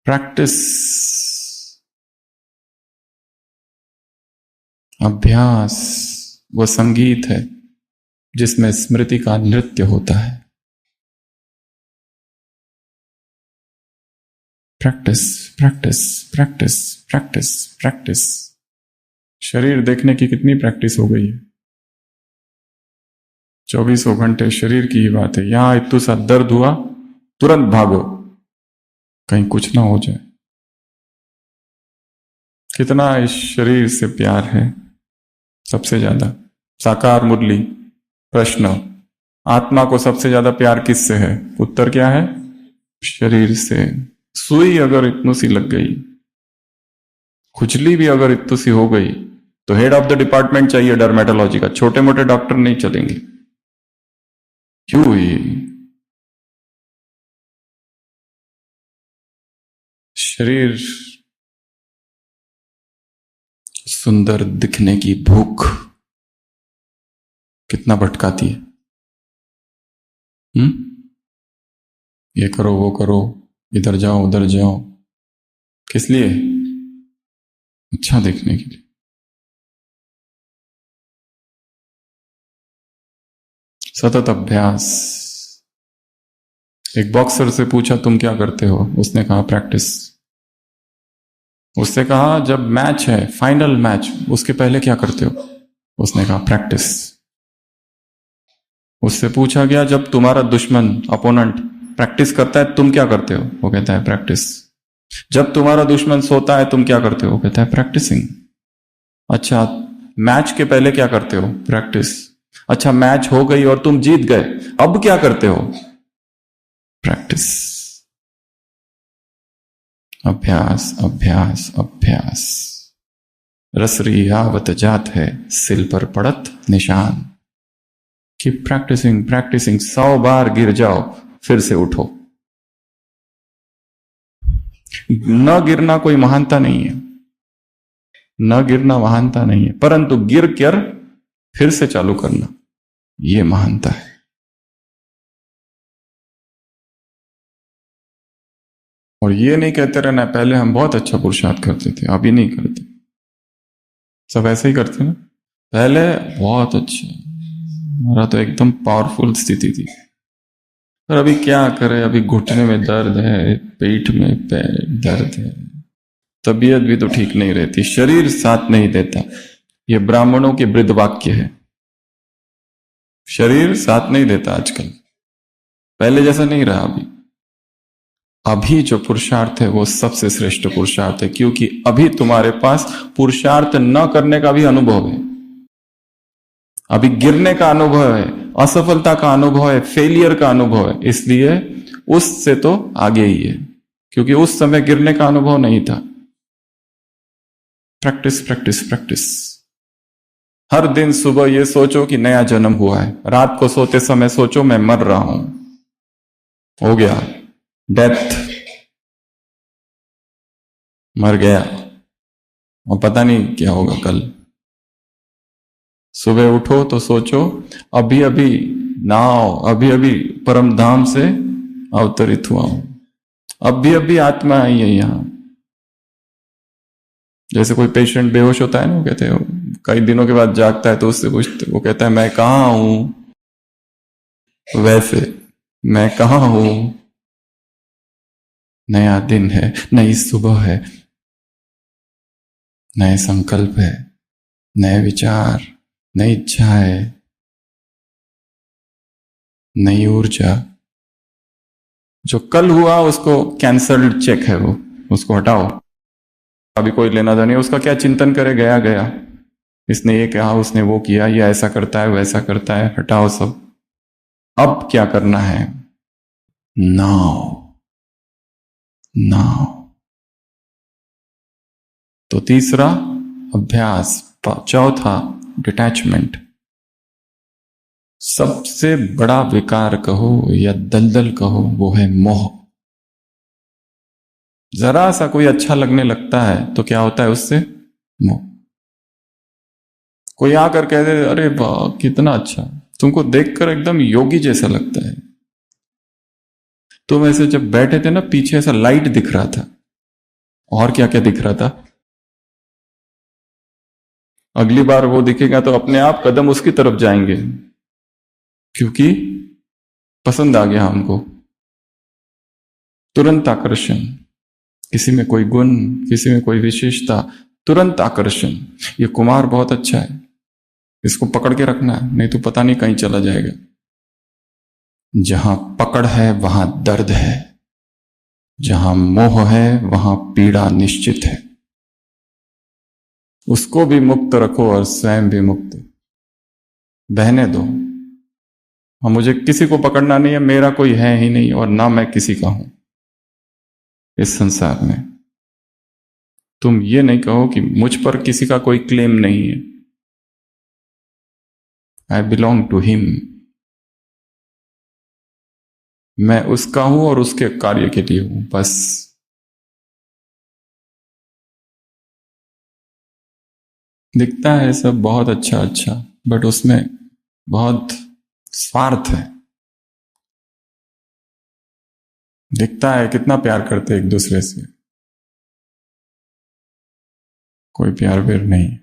प्रैक्टिस, अभ्यास वो संगीत है जिसमें स्मृति का नृत्य होता है। Practice practice practice practice practice. शरीर देखने की कितनी प्रैक्टिस हो गई है। 24 घंटे शरीर की ही बात है। यहां इतना सा दर्द हुआ, तुरंत भागो, कहीं कुछ ना हो जाए। कितना इस शरीर से प्यार है? सबसे ज्यादा। साकार मुरली प्रश्न, आत्मा को सबसे ज्यादा प्यार किससे है? उत्तर क्या है? शरीर से। सुई अगर इतनी सी लग गई, खुजली भी अगर इतनी सी हो गई, तो हेड ऑफ द डिपार्टमेंट चाहिए डर्मेटोलॉजी का। छोटे मोटे डॉक्टर नहीं चलेंगे। क्यों हुई? शरीर सुंदर दिखने की भूख कितना भटकाती है। ये करो, वो करो, इधर जाओ, उधर जाओ, किस लिए? अच्छा दिखने के लिए। सतत अभ्यास। एक बॉक्सर से पूछा तुम क्या करते हो? उसने कहा प्रैक्टिस। उससे कहा जब मैच है, फाइनल मैच, उसके पहले क्या करते हो? उसने कहा प्रैक्टिस। उससे पूछा गया जब तुम्हारा दुश्मन, अपोनेंट प्रैक्टिस करता है, तुम क्या करते हो? वो कहता है प्रैक्टिस। जब तुम्हारा दुश्मन सोता है, तुम क्या करते हो? वो कहता है प्रैक्टिसिंग। अच्छा, मैच के पहले क्या करते हो? प्रैक्टिस। अच्छा, मैच हो गई और तुम जीत गए, अब क्या करते हो? प्रैक्टिस। अभ्यास अभ्यास अभ्यास। रसरी आवत जात है, सिल पर पड़त निशान। कि प्रैक्टिसिंग प्रैक्टिसिंग। 100 बार गिर जाओ, फिर से उठो। न गिरना कोई महानता नहीं है, न गिरना महानता नहीं है, परंतु गिर कर फिर से चालू करना, यह महानता है। और ये नहीं कहते रहना पहले हम बहुत अच्छा पुरुषार्थ करते थे, अभी नहीं करते। सब ऐसे ही करते ना, पहले बहुत अच्छा, हमारा तो एकदम पावरफुल स्थिति थी, पर अभी क्या करें, अभी घुटने में दर्द है, पेट में दर्द है, तबीयत भी तो ठीक नहीं रहती, शरीर साथ नहीं देता। ये ब्राह्मणों के वृद्ध वाक्य है। शरीर साथ नहीं देता आजकल, पहले जैसा नहीं रहा। अभी जो पुरुषार्थ है वो सबसे श्रेष्ठ पुरुषार्थ है, क्योंकि अभी तुम्हारे पास पुरुषार्थ न करने का भी अनुभव है। अभी गिरने का अनुभव है, असफलता का अनुभव है, फेलियर का अनुभव है, इसलिए उससे तो आगे ही है, क्योंकि उस समय गिरने का अनुभव नहीं था। Practice practice practice. हर दिन सुबह ये सोचो कि नया जन्म हुआ है, रात को सोते समय सोचो मैं मर रहा हूं, हो गया, डेथ, मर गया, और पता नहीं क्या होगा कल। सुबह उठो तो सोचो अभी अभी नाव, अभी अभी परम धाम से अवतरित हुआ हूं, अभी अभी आत्मा आई है यहां। जैसे कोई पेशेंट बेहोश होता है ना, वो कहते हैं कई दिनों के बाद जागता है, तो उससे पूछते, वो कहता है मैं कहां हूं? वैसे मैं कहाँ हूं? नया दिन है, नई सुबह है, नए संकल्प है, नए विचार, नई इच्छाएं, नई ऊर्जा। जो कल हुआ उसको कैंसल्ड चेक है, वो उसको हटाओ। अभी कोई लेना देना नहीं, उसका क्या चिंतन करे, गया गया। इसने ये कहा, उसने वो किया, ये ऐसा करता है, वैसा करता है, हटाओ सब। अब क्या करना है? Now, now. तो तीसरा अभ्यास। चौथा डिटैचमेंट। सबसे बड़ा विकार कहो या दलदल कहो, वो है मोह। जरा सा कोई अच्छा लगने लगता है तो क्या होता है उससे? मोह। कोई आकर कह दे, अरे वाह कितना अच्छा, तुमको देखकर एकदम योगी जैसा लगता है। तुम ऐसे जब बैठे थे ना, पीछे ऐसा लाइट दिख रहा था, और क्या क्या दिख रहा था। अगली बार वो दिखेगा तो अपने आप कदम उसकी तरफ जाएंगे, क्योंकि पसंद आ गया हमको। तुरंत आकर्षण, किसी में कोई गुण, किसी में कोई विशेषता, तुरंत आकर्षण। ये कुमार बहुत अच्छा है, इसको पकड़ के रखना है, नहीं तो पता नहीं कहीं चला जाएगा। जहां पकड़ है वहां दर्द है, जहां मोह है वहां पीड़ा निश्चित है। उसको भी मुक्त रखो और स्वयं भी मुक्त। बहने दो। हाँ, मुझे किसी को पकड़ना नहीं है, मेरा कोई है ही नहीं और ना मैं किसी का हूं इस संसार में। तुम ये नहीं कहो कि मुझ पर किसी का कोई क्लेम नहीं है। I belong to him. मैं उसका हूं और उसके कार्य के लिए हूं, बस। दिखता है सब बहुत अच्छा अच्छा, बट उसमें बहुत स्वार्थ है। दिखता है कितना प्यार करते एक दूसरे से, कोई प्यार व्यार नहीं,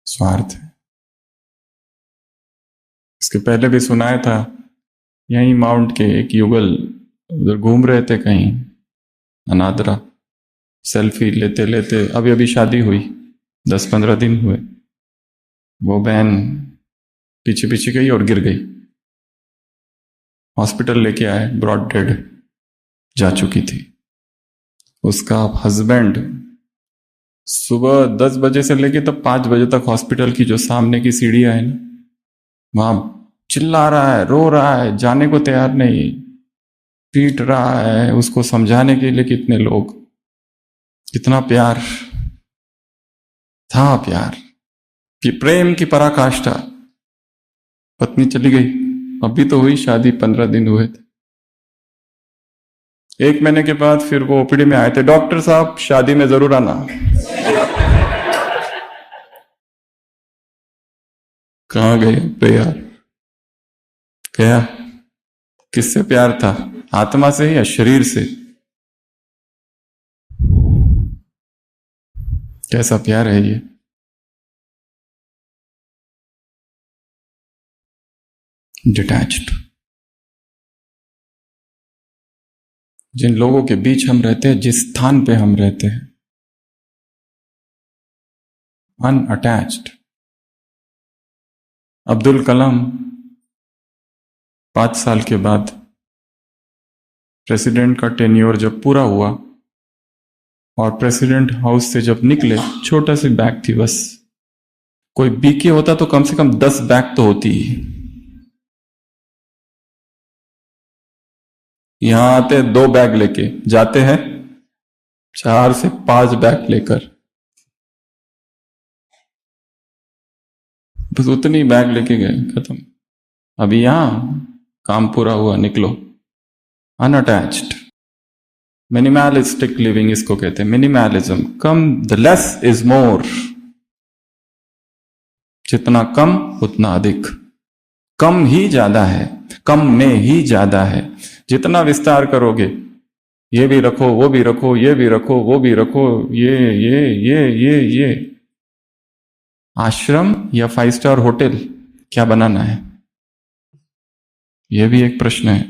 स्वार्थ है। इसके पहले भी सुनाया था, यहीं माउंट के एक युगल उधर घूम रहे थे कहीं, अनादरा। सेल्फी लेते लेते अभी अभी शादी हुई, 10-15 दिन हुए। वो बहन पीछे पीछे गई और गिर गई। हॉस्पिटल लेके आए, ब्रॉड डेड जा चुकी थी। उसका हस्बैंड सुबह 10 बजे से लेके तब 5 बजे तक हॉस्पिटल की जो सामने की सीढ़ियां है ना, वहां चिल्ला रहा है, रो रहा है, जाने को तैयार नहीं, पीट रहा है। उसको समझाने के लिए कितने लोग, कितना प्यार था, प्यार कि प्रेम की पराकाष्ठा। पत्नी चली गई, अभी तो हुई शादी, 15 दिन हुए थे। 1 महीने के बाद फिर वो ओपीडी में आए थे, डॉक्टर साहब शादी में जरूर आना। कहाँ गए पे यार? क्या किससे प्यार था, आत्मा से या शरीर से? कैसा प्यार है ये? डिटैच्ड। जिन लोगों के बीच हम रहते हैं, जिस स्थान पे हम रहते हैं, अनअटैच्ड। अब्दुल कलाम 5 साल के बाद प्रेसिडेंट का टेन्योर जब पूरा हुआ और प्रेसिडेंट हाउस से जब निकले, छोटा सी बैग थी बस। कोई बीके होता तो कम से कम 10 बैग तो होती ही। यहां आते 2 बैग लेके जाते हैं, 4 से 5 बैग लेकर, बस उतनी बैग लेके गए, खत्म। अभी यहां काम पूरा हुआ, निकलो। अनअटैच्ड। मिनिमलिस्टिक लिविंग इसको कहते हैं, minimalism. Come, the less is more. जितना कम उतना अधिक। कम ही ज्यादा है, कम में ही ज्यादा है। जितना विस्तार करोगे, ये भी रखो, वो भी रखो, ये भी रखो, वो भी रखो, ये आश्रम या 5 स्टार होटल क्या बनाना है? यह भी एक प्रश्न है।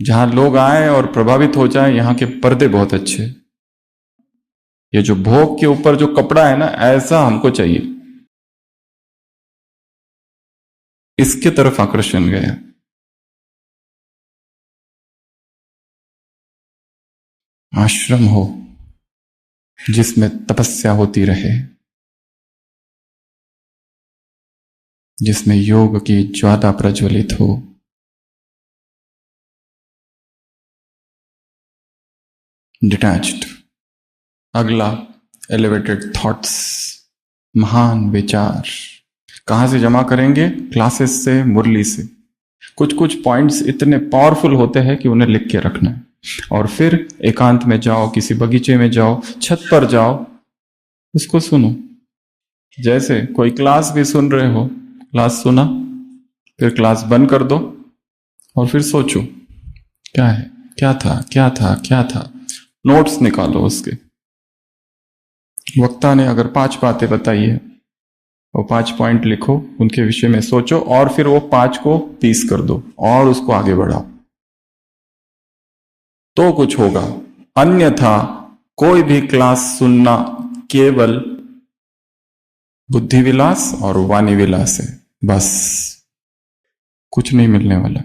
जहां लोग आए और प्रभावित हो जाए, यहां के पर्दे बहुत अच्छे। ये जो भोग के ऊपर जो कपड़ा है ना, ऐसा हमको चाहिए। इसके तरफ आकर्षण गया। आश्रम हो जिसमें तपस्या होती रहे, जिसमें योग की ज्वाला प्रज्वलित हो, डिटैच्ड। अगला, एलिवेटेड थॉट्स, महान विचार। कहां से जमा करेंगे? क्लासेस से, मुरली से। कुछ कुछ पॉइंट्स इतने पावरफुल होते हैं कि उन्हें लिख के रखना है, और फिर एकांत में जाओ, किसी बगीचे में जाओ, छत पर जाओ, उसको सुनो। जैसे कोई क्लास भी सुन रहे हो, क्लास सुना, फिर क्लास बंद कर दो और फिर सोचो क्या है, क्या था, क्या था, क्या था। नोट्स निकालो उसके। वक्ता ने अगर 5 बातें बताई है, वो 5 पॉइंट लिखो, उनके विषय में सोचो, और फिर वो 5 को पीस कर दो और उसको आगे बढ़ाओ, तो कुछ होगा। अन्यथा कोई भी क्लास सुनना केवल बुद्धि विलास और वाणी विलास है, बस कुछ नहीं मिलने वाला।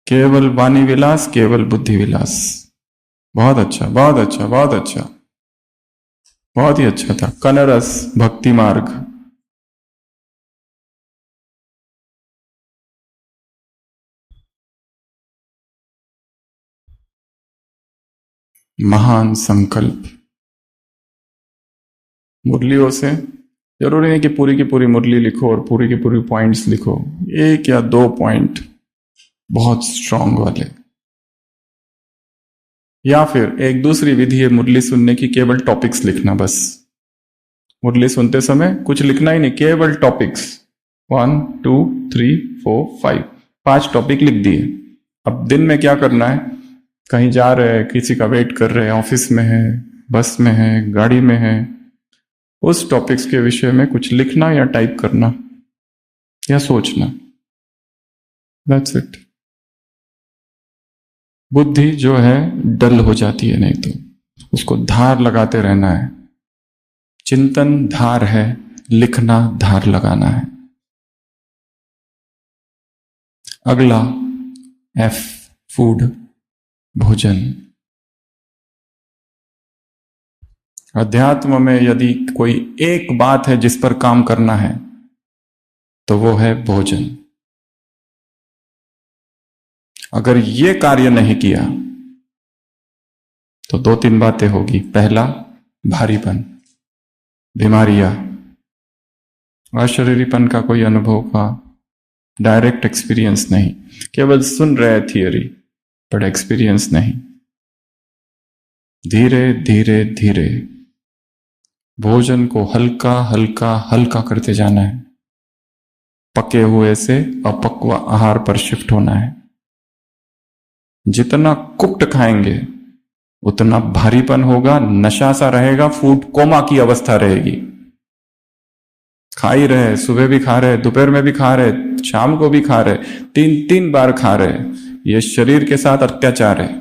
केवल वाणी विलास, केवल बुद्धि विलास। बहुत अच्छा, बहुत अच्छा, बहुत अच्छा, बहुत ही अच्छा था। कनरस भक्ति मार्ग। महान संकल्प। मुरलियों से जरूरी नहीं कि पूरी की पूरी मुरली लिखो और पूरी की पूरी पॉइंट्स लिखो, 1 या 2 पॉइंट बहुत स्ट्रांग वाले। या फिर एक दूसरी विधि है मुरली सुनने की, केवल टॉपिक्स लिखना बस। मुरली सुनते समय कुछ लिखना ही नहीं, केवल टॉपिक्स। 1 2 3 4 5, 5 टॉपिक लिख दिए। अब दिन में क्या करना है? कहीं जा रहे हैं, किसी का वेट कर रहे हैं, ऑफिस में है, बस में है, गाड़ी में है, उस टॉपिक्स के विषय में कुछ लिखना या टाइप करना या सोचना। That's it. बुद्धि जो है डल हो जाती है, नहीं तो उसको धार लगाते रहना है। चिंतन धार है, लिखना धार लगाना है। अगला एफ, फूड, भोजन। अध्यात्म में यदि कोई एक बात है जिस पर काम करना है, तो वो है भोजन। अगर ये कार्य नहीं किया तो 2-3 बातें होगी। पहला, भारीपन, बीमारियां, अशरीरीपन का कोई अनुभव का डायरेक्ट एक्सपीरियंस नहीं, केवल सुन रहे थियरी बट एक्सपीरियंस नहीं। धीरे धीरे धीरे भोजन को हल्का हल्का हल्का करते जाना है। पके हुए से अपक्व आहार पर शिफ्ट होना है। जितना कुक्ड खाएंगे उतना भारीपन होगा, नशा सा रहेगा, फूड कोमा की अवस्था रहेगी। खा ही रहे, सुबह भी खा रहे, दोपहर में भी खा रहे, शाम को भी खा रहे, 3-3 बार खा रहे। ये शरीर के साथ अत्याचार है।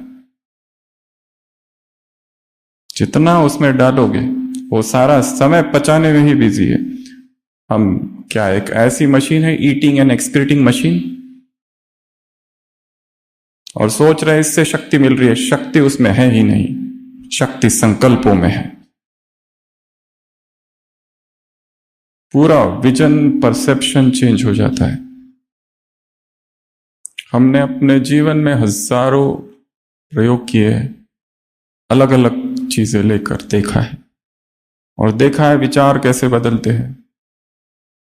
जितना उसमें डालोगे वो सारा समय पचाने में ही बिजी है। हम क्या एक ऐसी मशीन है, ईटिंग एंड एक्सक्रीटिंग मशीन, और सोच रहे इससे शक्ति मिल रही है। शक्ति उसमें है ही नहीं, शक्ति संकल्पों में है। पूरा विजन, परसेप्शन चेंज हो जाता है। हमने अपने जीवन में हजारों प्रयोग किए, अलग अलग चीजें लेकर देखा है, और देखा है विचार कैसे बदलते हैं।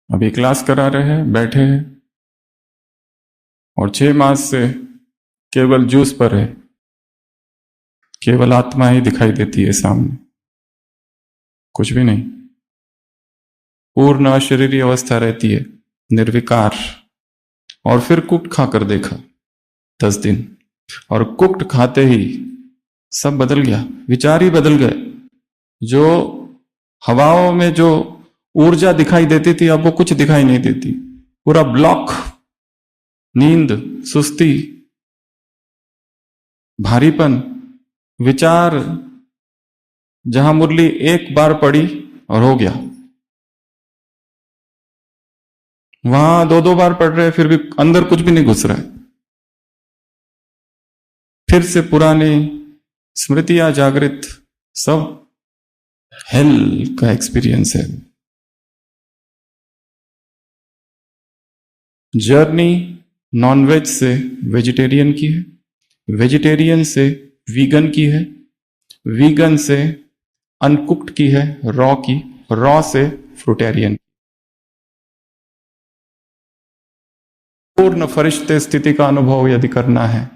अभी क्लास करा रहे हैं, बैठे हैं, और 6 मास से केवल जूस पर है, केवल आत्मा ही दिखाई देती है सामने, कुछ भी नहीं। पूर्ण अशरीरी अवस्था रहती है, निर्विकार। और फिर कुक्ड खाकर देखा 10 दिन, और कुक्ड खाते ही सब बदल गया, विचार ही बदल गए। जो हवाओं में जो ऊर्जा दिखाई देती थी, अब वो कुछ दिखाई नहीं देती। पूरा ब्लॉक, नींद, सुस्ती, भारीपन, विचार, जहां मुरली एक बार पड़ी और हो गया, वहां दो दो बार पढ़ रहे फिर भी अंदर कुछ भी नहीं घुस रहा है। फिर से पुरानी स्मृतियां जागृत, सब हेल का एक्सपीरियंस है। जर्नी नॉनवेज से वेजिटेरियन की है, वेजिटेरियन से वीगन की है, वीगन से अनकुक्ड की है, रॉ की, रॉ से फ्रूटेरियन। पूर्ण फरिश्ते स्थिति का अनुभव यदि करना है,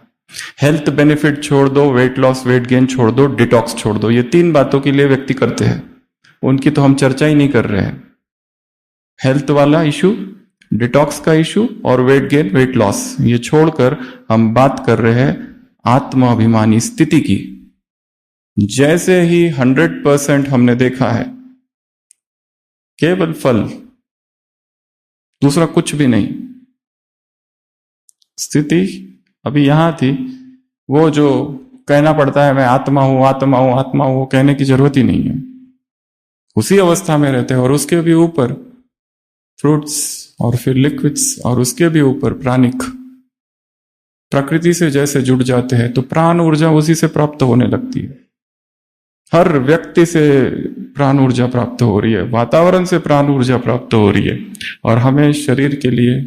हेल्थ बेनिफिट छोड़ दो, वेट लॉस, वेट गेन छोड़ दो, डिटॉक्स छोड़ दो, ये तीन बातों के लिए व्यक्ति करते हैं, उनकी तो हम चर्चा ही नहीं कर रहे हैं। हेल्थ वाला इशू, डिटॉक्स का इशू और वेट गेन, वेट लॉस, ये छोड़कर हम बात कर रहे हैं आत्माभिमानी स्थिति की। जैसे ही 100% हमने देखा है केवल फल, दूसरा कुछ भी नहीं, स्थिति अभी यहां थी, वो जो कहना पड़ता है मैं आत्मा हूं, आत्मा हूं, आत्मा हूं, कहने की जरूरत ही नहीं है, उसी अवस्था में रहते हैं। और उसके भी ऊपर फ्रूट्स और फिर लिक्विड्स, और उसके भी ऊपर प्राणिक, प्रकृति से जैसे जुड़ जाते हैं तो प्राण ऊर्जा उसी से प्राप्त होने लगती है। हर व्यक्ति से प्राण ऊर्जा प्राप्त हो रही है, वातावरण से प्राण ऊर्जा प्राप्त हो रही है, और हमें शरीर के लिए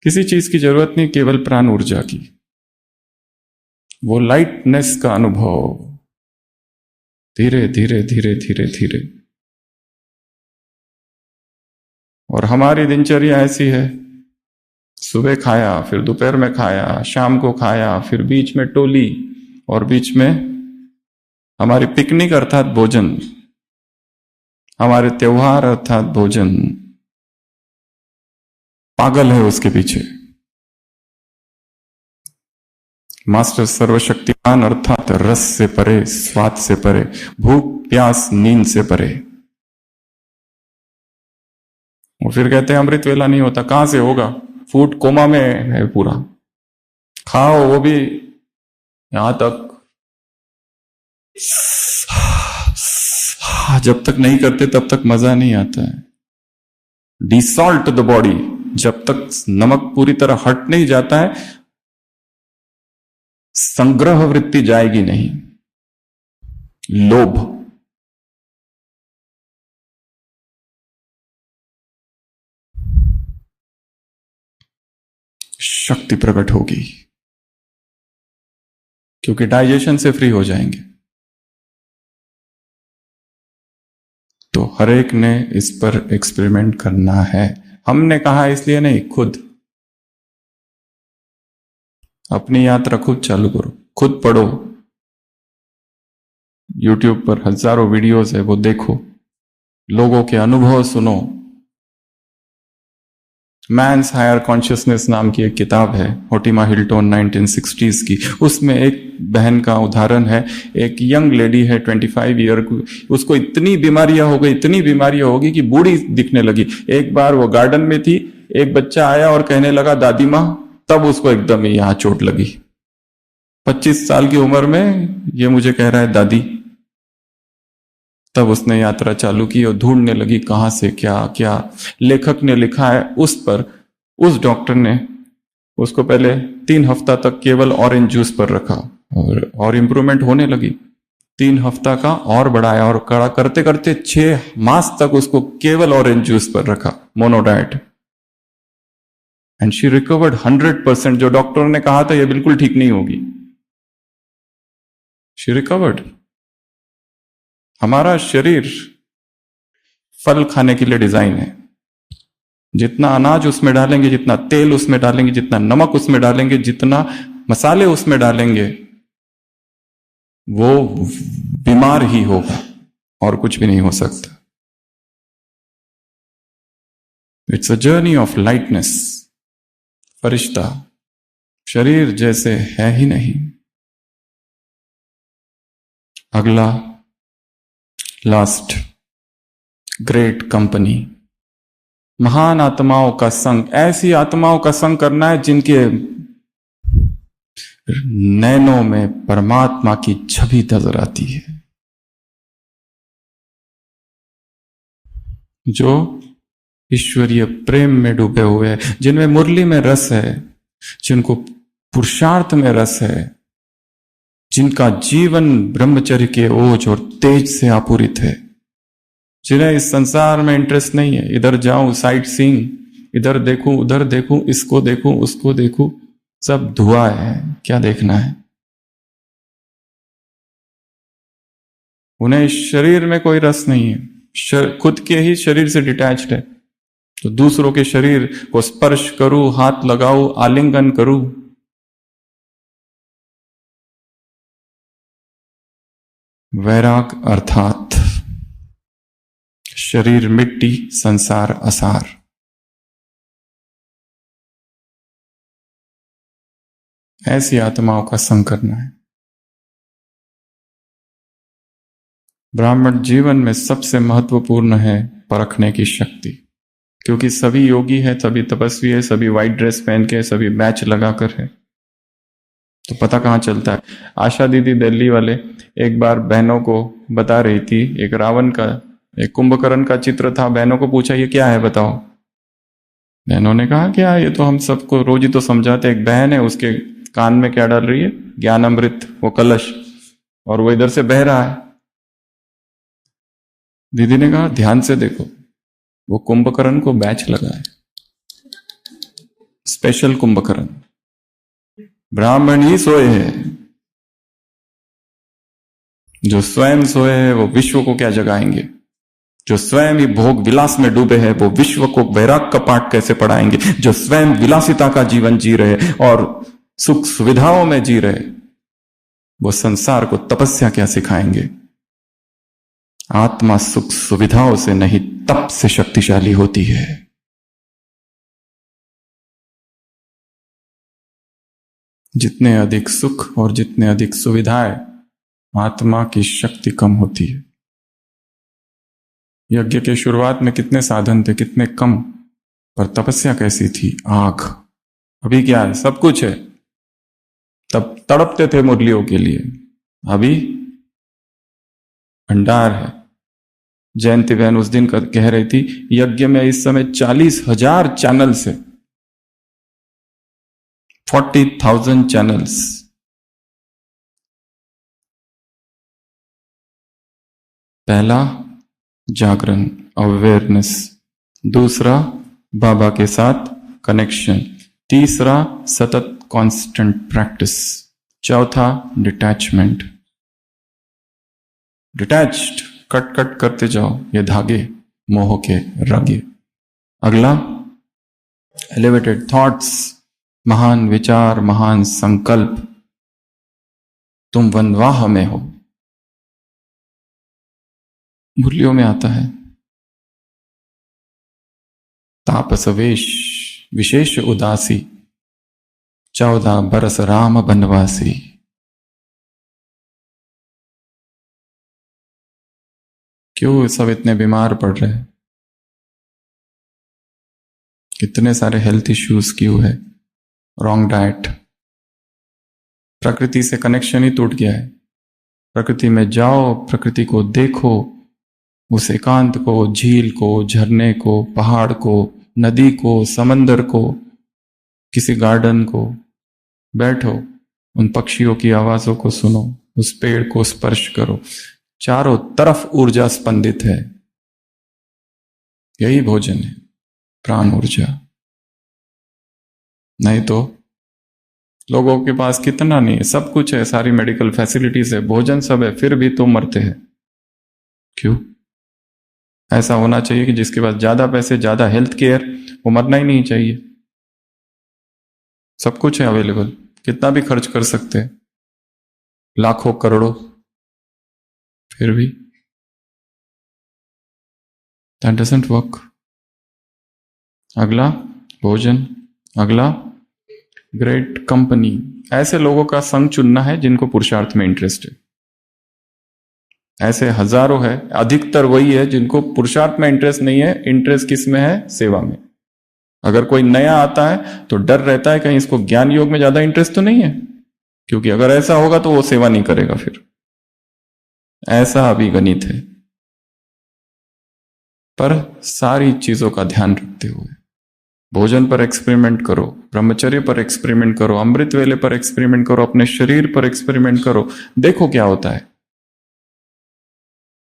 किसी चीज की जरूरत नहीं, केवल प्राण ऊर्जा की, वो लाइटनेस का अनुभव धीरे धीरे धीरे धीरे धीरे। और हमारी दिनचर्या ऐसी है, सुबह खाया, फिर दोपहर में खाया, शाम को खाया, फिर बीच में टोली, और बीच में हमारी पिकनिक अर्थात भोजन, हमारे त्योहार अर्थात भोजन, पागल है उसके पीछे। मास्टर सर्वशक्तिमान अर्थात रस से परे, स्वाद से परे, भूख प्यास नींद से परे। वो फिर कहते हैं अमृत वेला नहीं होता, कहां से होगा, फूड कोमा में है पूरा, खाओ वो भी यहां तक, जब तक नहीं करते तब तक मजा नहीं आता है। डिसॉल्ट द बॉडी, जब तक नमक पूरी तरह हट नहीं जाता है संग्रह वृत्ति जाएगी नहीं। लोभ, शक्ति प्रकट होगी, क्योंकि डाइजेशन से फ्री हो जाएंगे। तो हर एक ने इस पर एक्सपेरिमेंट करना है, हमने कहा इसलिए नहीं, खुद अपनी यात्रा खुद चालू करो, खुद पढ़ो, यूट्यूब पर हजारों वीडियोस है, वो देखो, लोगों के अनुभव सुनो। मैन्स हायर कॉन्शियसनेस नाम की एक किताब है, होटिमा हिल्टन 1960s की, उसमें एक बहन का उदाहरण है, एक यंग लेडी है 25 ईयर की, उसको इतनी बीमारियां हो गई, इतनी बीमारियां हो गई कि बूढ़ी दिखने लगी। एक बार वो गार्डन में थी, एक बच्चा आया और कहने लगा दादी माँ, तब उसको एकदम ही यहां चोट लगी। 25 साल की उम्र में ये मुझे कह रहा है दादी। तब उसने यात्रा चालू की और ढूंढने लगी कहां से क्या क्या लेखक ने लिखा है उस पर। उस डॉक्टर ने उसको पहले 3 हफ्ता तक केवल ऑरेंज जूस पर रखा, और इंप्रूवमेंट होने लगी। 3 हफ्ता का और बढ़ाया, और कड़ा करते करते 6 मास तक उसको केवल ऑरेंज जूस पर रखा, mono diet, and she recovered 100%। जो डॉक्टर ने कहा था ये बिल्कुल ठीक नहीं होगी, शी रिकवर्ड। हमारा शरीर फल खाने के लिए डिजाइन है, जितना अनाज उसमें डालेंगे, जितना तेल उसमें डालेंगे, जितना नमक उसमें डालेंगे, जितना मसाले उसमें डालेंगे, वो बीमार ही होगा और कुछ भी नहीं हो सकता। It's a journey of lightness. फरिश्ता शरीर जैसे है ही नहीं। अगला लास्ट ग्रेट कंपनी, महान आत्माओं का संग, ऐसी आत्माओं का संग करना है जिनके नैनों में परमात्मा की छवि नजर आती है, जो ईश्वरीय प्रेम में डूबे हुए हैं, जिनमें मुरली में रस है, जिनको पुरुषार्थ में रस है, जिनका जीवन ब्रह्मचर्य के ओज और तेज से आपूरित है, जिन्हें इस संसार में इंटरेस्ट नहीं है, इधर जाऊं साइट सीइंग, इधर देखूं उधर देखूं, इसको देखूं उसको देखूं, सब धुआं है, क्या देखना है। उन्हें शरीर में कोई रस नहीं है, खुद के ही शरीर से डिटैच्ड है, तो दूसरों के शरीर को स्पर्श करूं, हाथ लगाऊं, आलिंगन करूं, वैराग अर्थात शरीर मिट्टी, संसार असार। ऐसी आत्माओं का संग करना है। ब्राह्मण जीवन में सबसे महत्वपूर्ण है परखने की शक्ति, क्योंकि सभी योगी है, सभी तपस्वी है, सभी व्हाइट ड्रेस पहन के, सभी बैच लगाकर है, तो पता कहां चलता है। आशा दीदी दिल्ली वाले एक बार बहनों को बता रही थी, एक रावण का, एक कुंभकर्ण का चित्र था, बहनों को पूछा ये क्या है बताओ। बहनों ने कहा क्या ये तो हम सबको रोज ही तो समझाते, एक बहन है उसके कान में क्या डाल रही है, ज्ञान अमृत, वो कलश, और वो इधर से बह रहा है। दीदी ने कहा ध्यान से देखो, वो कुंभकर्ण को बैच लगा है, स्पेशल कुंभकर्ण। ब्राह्मण ही सोए हैं, जो स्वयं सोए हैं वो विश्व को क्या जगाएंगे, जो स्वयं ही भोग विलास में डूबे हैं वो विश्व को वैराग का पाठ कैसे पढ़ाएंगे, जो स्वयं विलासिता का जीवन जी रहे और सुख सुविधाओं में जी रहे, वो संसार को तपस्या क्या सिखाएंगे। आत्मा सुख सुविधाओं से नहीं, तप से शक्तिशाली होती है। जितने अधिक सुख और जितने अधिक सुविधाएं, आत्मा की शक्ति कम होती है। यज्ञ के शुरुआत में कितने साधन थे, कितने कम, पर तपस्या कैसी थी, आग। अभी क्या है, सब कुछ है, तब तड़पते थे मुरलियों के लिए, अभी भंडार है। जयंती बहन उस दिन कह रही थी, यज्ञ में इस समय 40,000 चैनल्स है, 40,000 चैनल्स। पहला जागरण, अवेयरनेस, दूसरा बाबा के साथ कनेक्शन, तीसरा सतत कांस्टेंट प्रैक्टिस, चौथा डिटैचमेंट। डिटैच्ड, कट कट करते जाओ ये धागे मोह के रगे। अगला एलिवेटेड थॉट्स, महान विचार, महान संकल्प, तुम वनवाह में हो। मुरलियों में आता है, तापस वेश विशेष उदासी, 14 बरस राम बनवासी। क्यों सब इतने बीमार पड़ रहे हैं, कितने सारे हेल्थ इश्यूज क्यों है, रॉन्ग डाइट, प्रकृति से कनेक्शन ही टूट गया है। प्रकृति में जाओ, प्रकृति को देखो, उस एकांत को, झील को, झरने को, पहाड़ को, नदी को, समंदर को, किसी गार्डन को, बैठो, उन पक्षियों की आवाजों को सुनो, उस पेड़ को स्पर्श करो, चारों तरफ ऊर्जा स्पंदित है। यही भोजन है, प्राण ऊर्जा। नहीं तो लोगों के पास कितना नहीं है, सब कुछ है, सारी मेडिकल फैसिलिटीज है, भोजन सब है, फिर भी तो मरते हैं। क्यों? ऐसा होना चाहिए कि जिसके पास ज्यादा पैसे, ज्यादा हेल्थ केयर, वो मरना ही नहीं चाहिए। सब कुछ है अवेलेबल, कितना भी खर्च कर सकते हैं, लाखों करोड़ों, फिर भी दैट डजंट वर्क। अगला भोजन, अगला ग्रेट कंपनी। ऐसे लोगों का संग चुनना है जिनको पुरुषार्थ में इंटरेस्ट है। ऐसे हजारों है, अधिकतर वही है जिनको पुरुषार्थ में इंटरेस्ट नहीं है, इंटरेस्ट किस में है? सेवा में। अगर कोई नया आता है तो डर रहता है कहीं इसको ज्ञान योग में ज्यादा इंटरेस्ट तो नहीं है, क्योंकि अगर ऐसा होगा तो वो सेवा नहीं करेगा फिर। ऐसा अभी गणित है। पर सारी चीजों का ध्यान रखते हुए भोजन पर एक्सपेरिमेंट करो, ब्रह्मचर्य पर एक्सपेरिमेंट करो, अमृत वेले पर एक्सपेरिमेंट करो, अपने शरीर पर एक्सपेरिमेंट करो, देखो क्या होता है।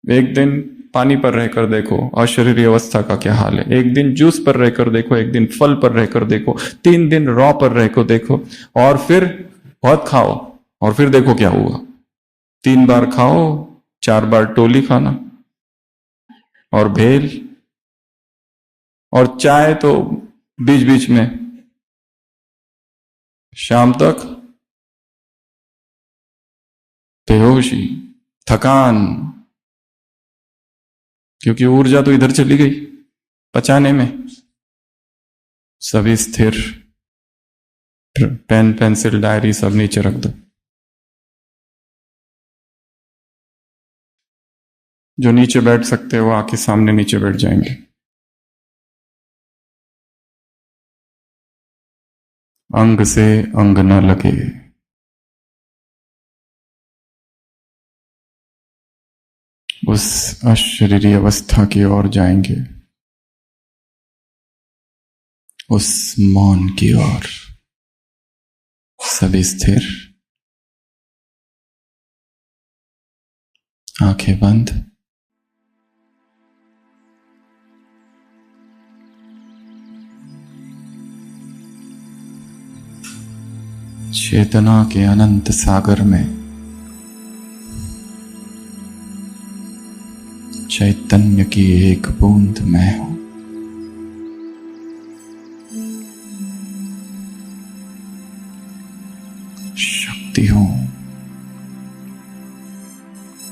एक दिन पानी पर रहकर देखो अशरीरी अवस्था का क्या हाल है, एक दिन जूस पर रहकर देखो, एक दिन फल पर रहकर देखो, 3 दिन रॉ पर रहकर देखो, और फिर बहुत खाओ और फिर देखो क्या हुआ। 3 बार खाओ, 4 बार टोली खाना और भेल, और चाय तो बीच बीच में, शाम तक बेहोशी, थकान, क्योंकि ऊर्जा तो इधर चली गई पचाने में। सभी स्थिर, पेन पेंसिल डायरी सब नीचे रख दो। जो नीचे बैठ सकते हैं वो आके सामने नीचे बैठ जाएंगे। अंग से अंग न लगे, उस अशरीरी अवस्था की ओर जाएंगे, उस मौन की ओर। सभी स्थिर, आंखें बंद। चेतना के अनंत सागर में चैतन्य की एक बूंद मैं हूं। शक्ति हूं,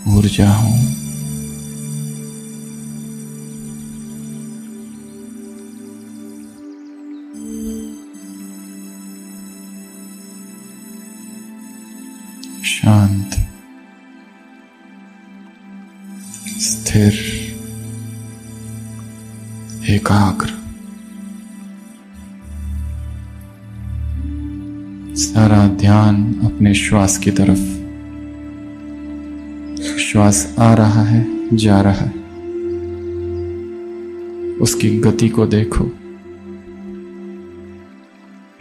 ऊर्जा हूं। शांत, स्थिर, एकाग्र। सारा ध्यान अपने श्वास की तरफ। श्वास आ रहा है, जा रहा है, उसकी गति को देखो।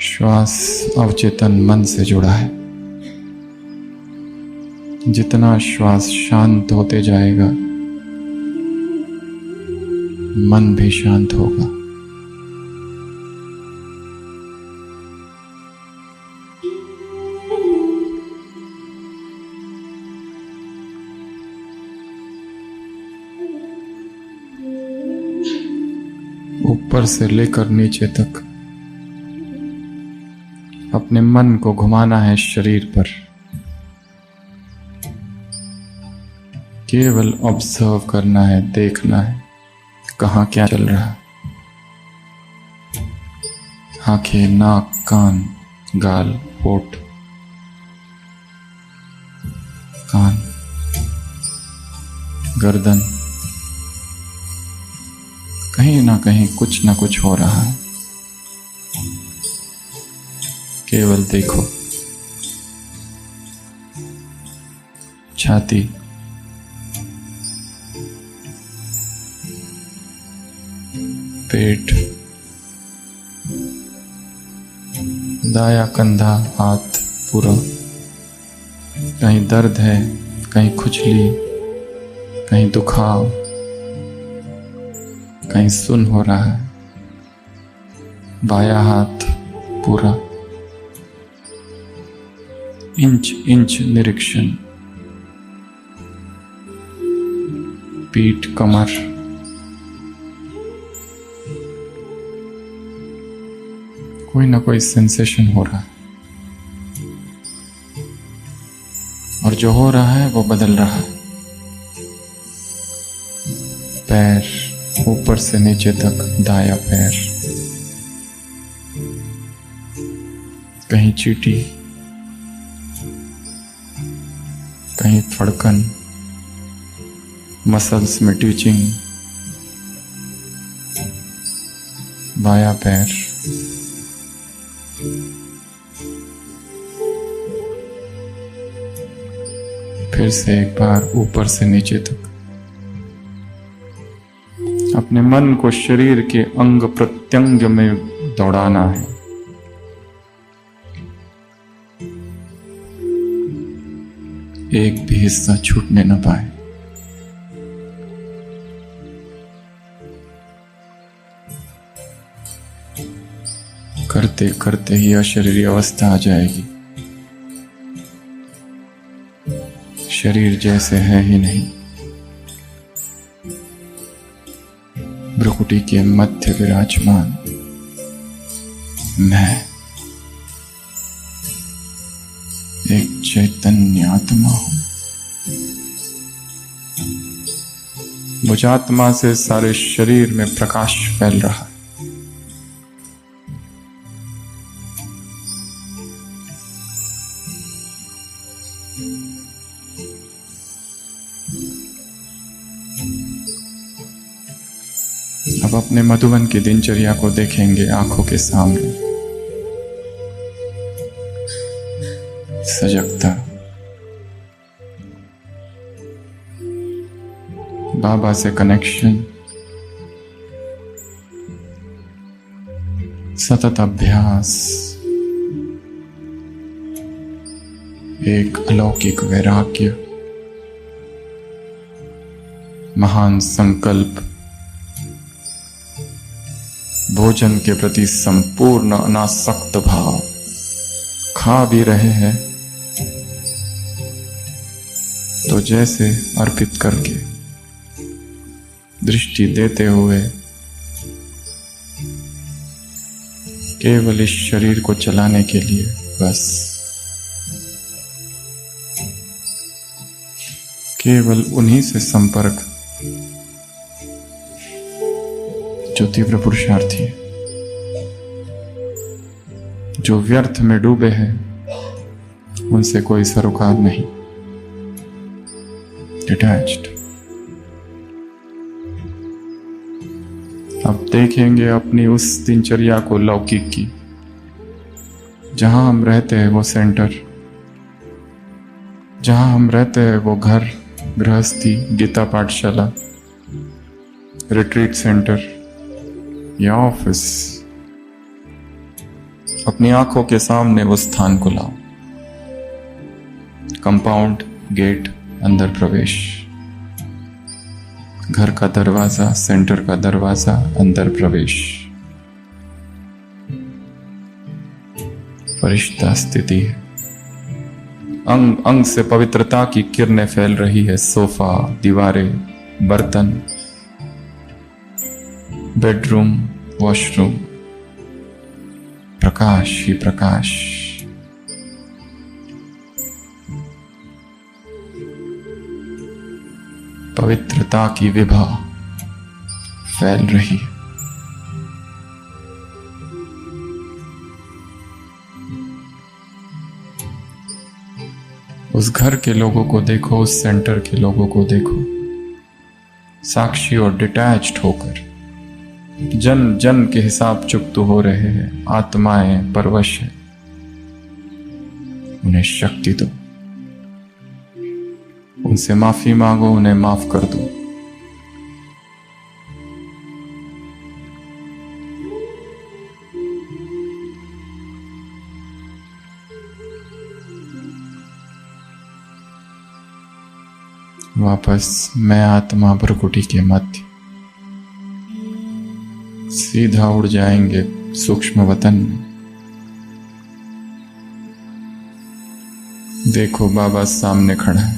श्वास अवचेतन मन से जुड़ा है। जितना श्वास शांत होते जाएगा मन भी शांत होगा। ऊपर से लेकर नीचे तक अपने मन को घुमाना है शरीर पर। केवल ऑब्जर्व करना है, देखना है कहाँ क्या चल रहा है। आंखें, नाक, कान, गाल, होठ, कान, गर्दन, कहीं ना कहीं कुछ ना कुछ हो रहा है। केवल देखो। छाती, पेट, दाया कंधा, हाथ पूरा, कहीं दर्द है, कहीं खुजली, कहीं दुखाव, कहीं सुन हो रहा है। बाया हाथ पूरा, इंच इंच निरीक्षण। पीठ, कमर, कोई ना कोई सेंसेशन हो रहा है, और जो हो रहा है वो बदल रहा है। पैर ऊपर से नीचे तक, दाया पैर, कहीं चींटी, कहीं फड़कन, मसल्स में टीचिंग, बायां पैर, फिर से एक बार ऊपर से नीचे तक। अपने मन को शरीर के अंग प्रत्यंग में दौड़ाना है। एक भी हिस्सा छूटने न पाए। करते करते ही अशरीरी अवस्था आ जाएगी। शरीर जैसे है ही नहीं। भ्रुकुटी के मध्य विराजमान मैं एक चैतन्य आत्मा हूं। मुझ आत्मा से सारे शरीर में प्रकाश फैल रहा है। अब अपने मधुबन की दिनचर्या को देखेंगे आंखों के सामने। सजगता, बाबा से कनेक्शन, सतत अभ्यास, एक अलौकिक वैराग्य, महान संकल्प, भोजन के प्रति संपूर्ण अनासक्त भाव। खा भी रहे हैं तो जैसे अर्पित करके, दृष्टि देते हुए, केवल इस शरीर को चलाने के लिए बस, केवल उन्हीं से संपर्क जो तीव्र पुरुषार्थी है, जो व्यर्थ में डूबे हैं, उनसे कोई सरोकार नहीं। डिटैच्ड। अब देखेंगे अपनी उस दिनचर्या को लौकिक की, जहां हम रहते हैं वो सेंटर, जहां हम रहते हैं वो घर, गृहस्थी, गीता पाठशाला, रिट्रीट सेंटर या ऑफिस। अपनी आंखों के सामने वो स्थान को लाओ। कंपाउंड, गेट, अंदर प्रवेश, घर का दरवाजा, सेंटर का दरवाजा, अंदर प्रवेश, फरिश्ता स्थिति है। अंग अंग से पवित्रता की किरणें फैल रही है। सोफा, दीवारें, बर्तन, बेडरूम, वॉशरूम, प्रकाश ही प्रकाश। पवित्रता की विभा फैल रही है। उस घर के लोगों को देखो, उस सेंटर के लोगों को देखो, साक्षी और डिटैच्ड होकर। जन जन के हिसाब चुकत हो रहे हैं। आत्माएं परवश है। उन्हें शक्ति दो, उनसे माफी मांगो, उन्हें माफ कर दो। वापस मैं आत्मा भ्रुकुटी के मध्य, सीधा उड़ जाएंगे सूक्ष्म वतन में। देखो बाबा सामने खड़ा है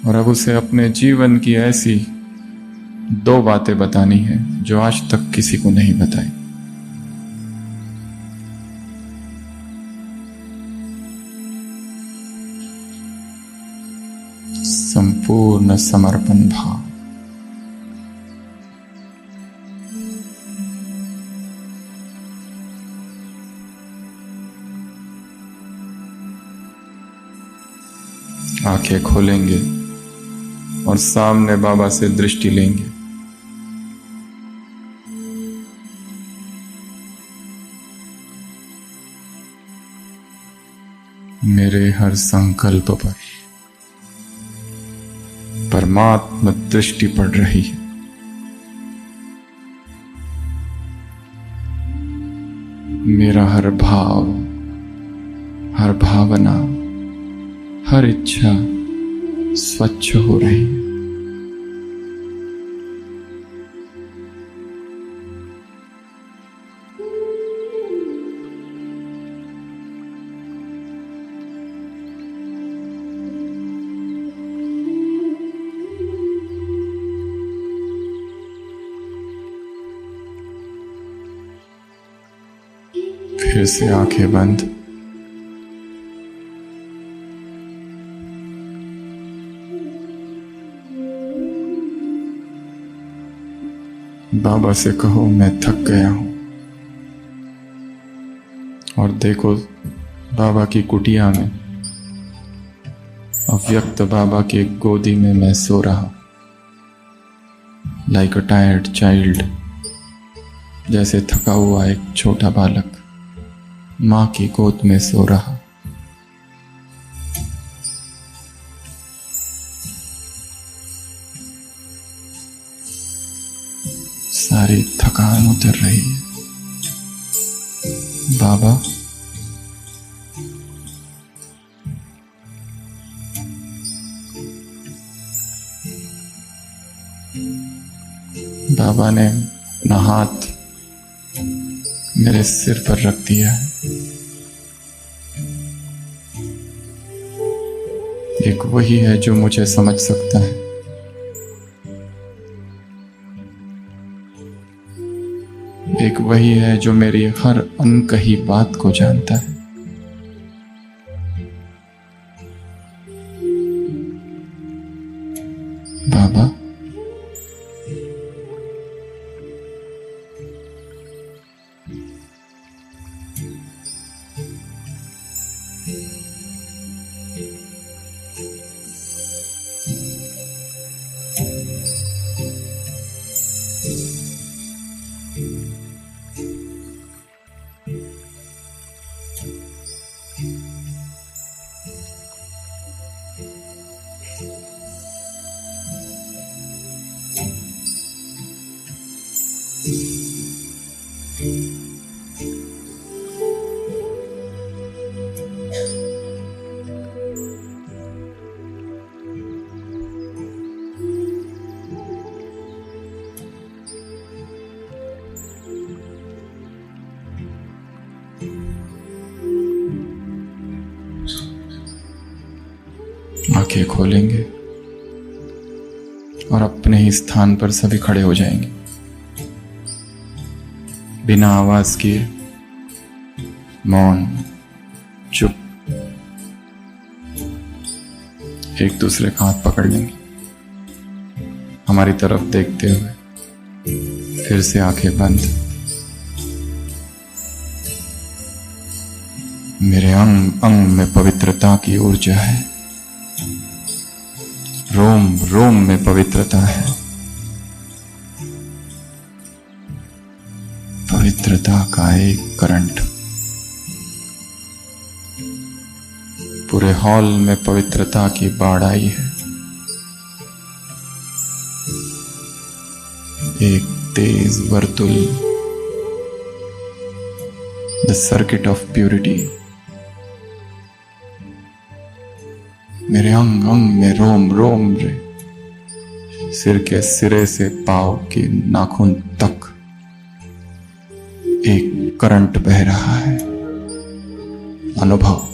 और अब उसे अपने जीवन की ऐसी 2 बातें बतानी है जो आज तक किसी को नहीं बताई। संपूर्ण समर्पण भाव, आंखें खोलेंगे और सामने बाबा से दृष्टि लेंगे। मेरे हर संकल्प पर परमात्मा दृष्टि पड़ रही है। मेरा हर भाव, हर भावना, हर इच्छा स्वच्छ हो रही है। फिर से आंखें बंद। बाबा से कहो मैं थक गया हूं। और देखो बाबा की कुटिया में अव्यक्त बाबा के गोदी में मैं सो रहा, लाइक अ टायर्ड चाइल्ड, जैसे थका हुआ एक छोटा बालक मां की गोद में सो रहा। सारी थकान उतर रही है। बाबा बाबा ने अपना हाथ मेरे सिर पर रख दिया है। एक वही है जो मुझे समझ सकता है। एक वही है जो मेरी हर अनकही बात को जानता है। बाबा आंखें खोलेंगे और अपने ही स्थान पर सभी खड़े हो जाएंगे, बिना आवाज किए, मौन, चुप। एक दूसरे का हाथ पकड़ लेंगे, हमारी तरफ देखते हुए। फिर से आंखें बंद। मेरे अंग अंग में पवित्रता की ऊर्जा है, रोम रोम में पवित्रता है। पवित्रता का एक करंट पूरे हॉल में पवित्रता की बाढ़ आई है। एक तेज Vartul, the circuit of purity, मेरे अंग अंग में रोम रोम रे, सिर के सिरे से पांव के नाखून तक एक करंट बह रहा है। अनुभव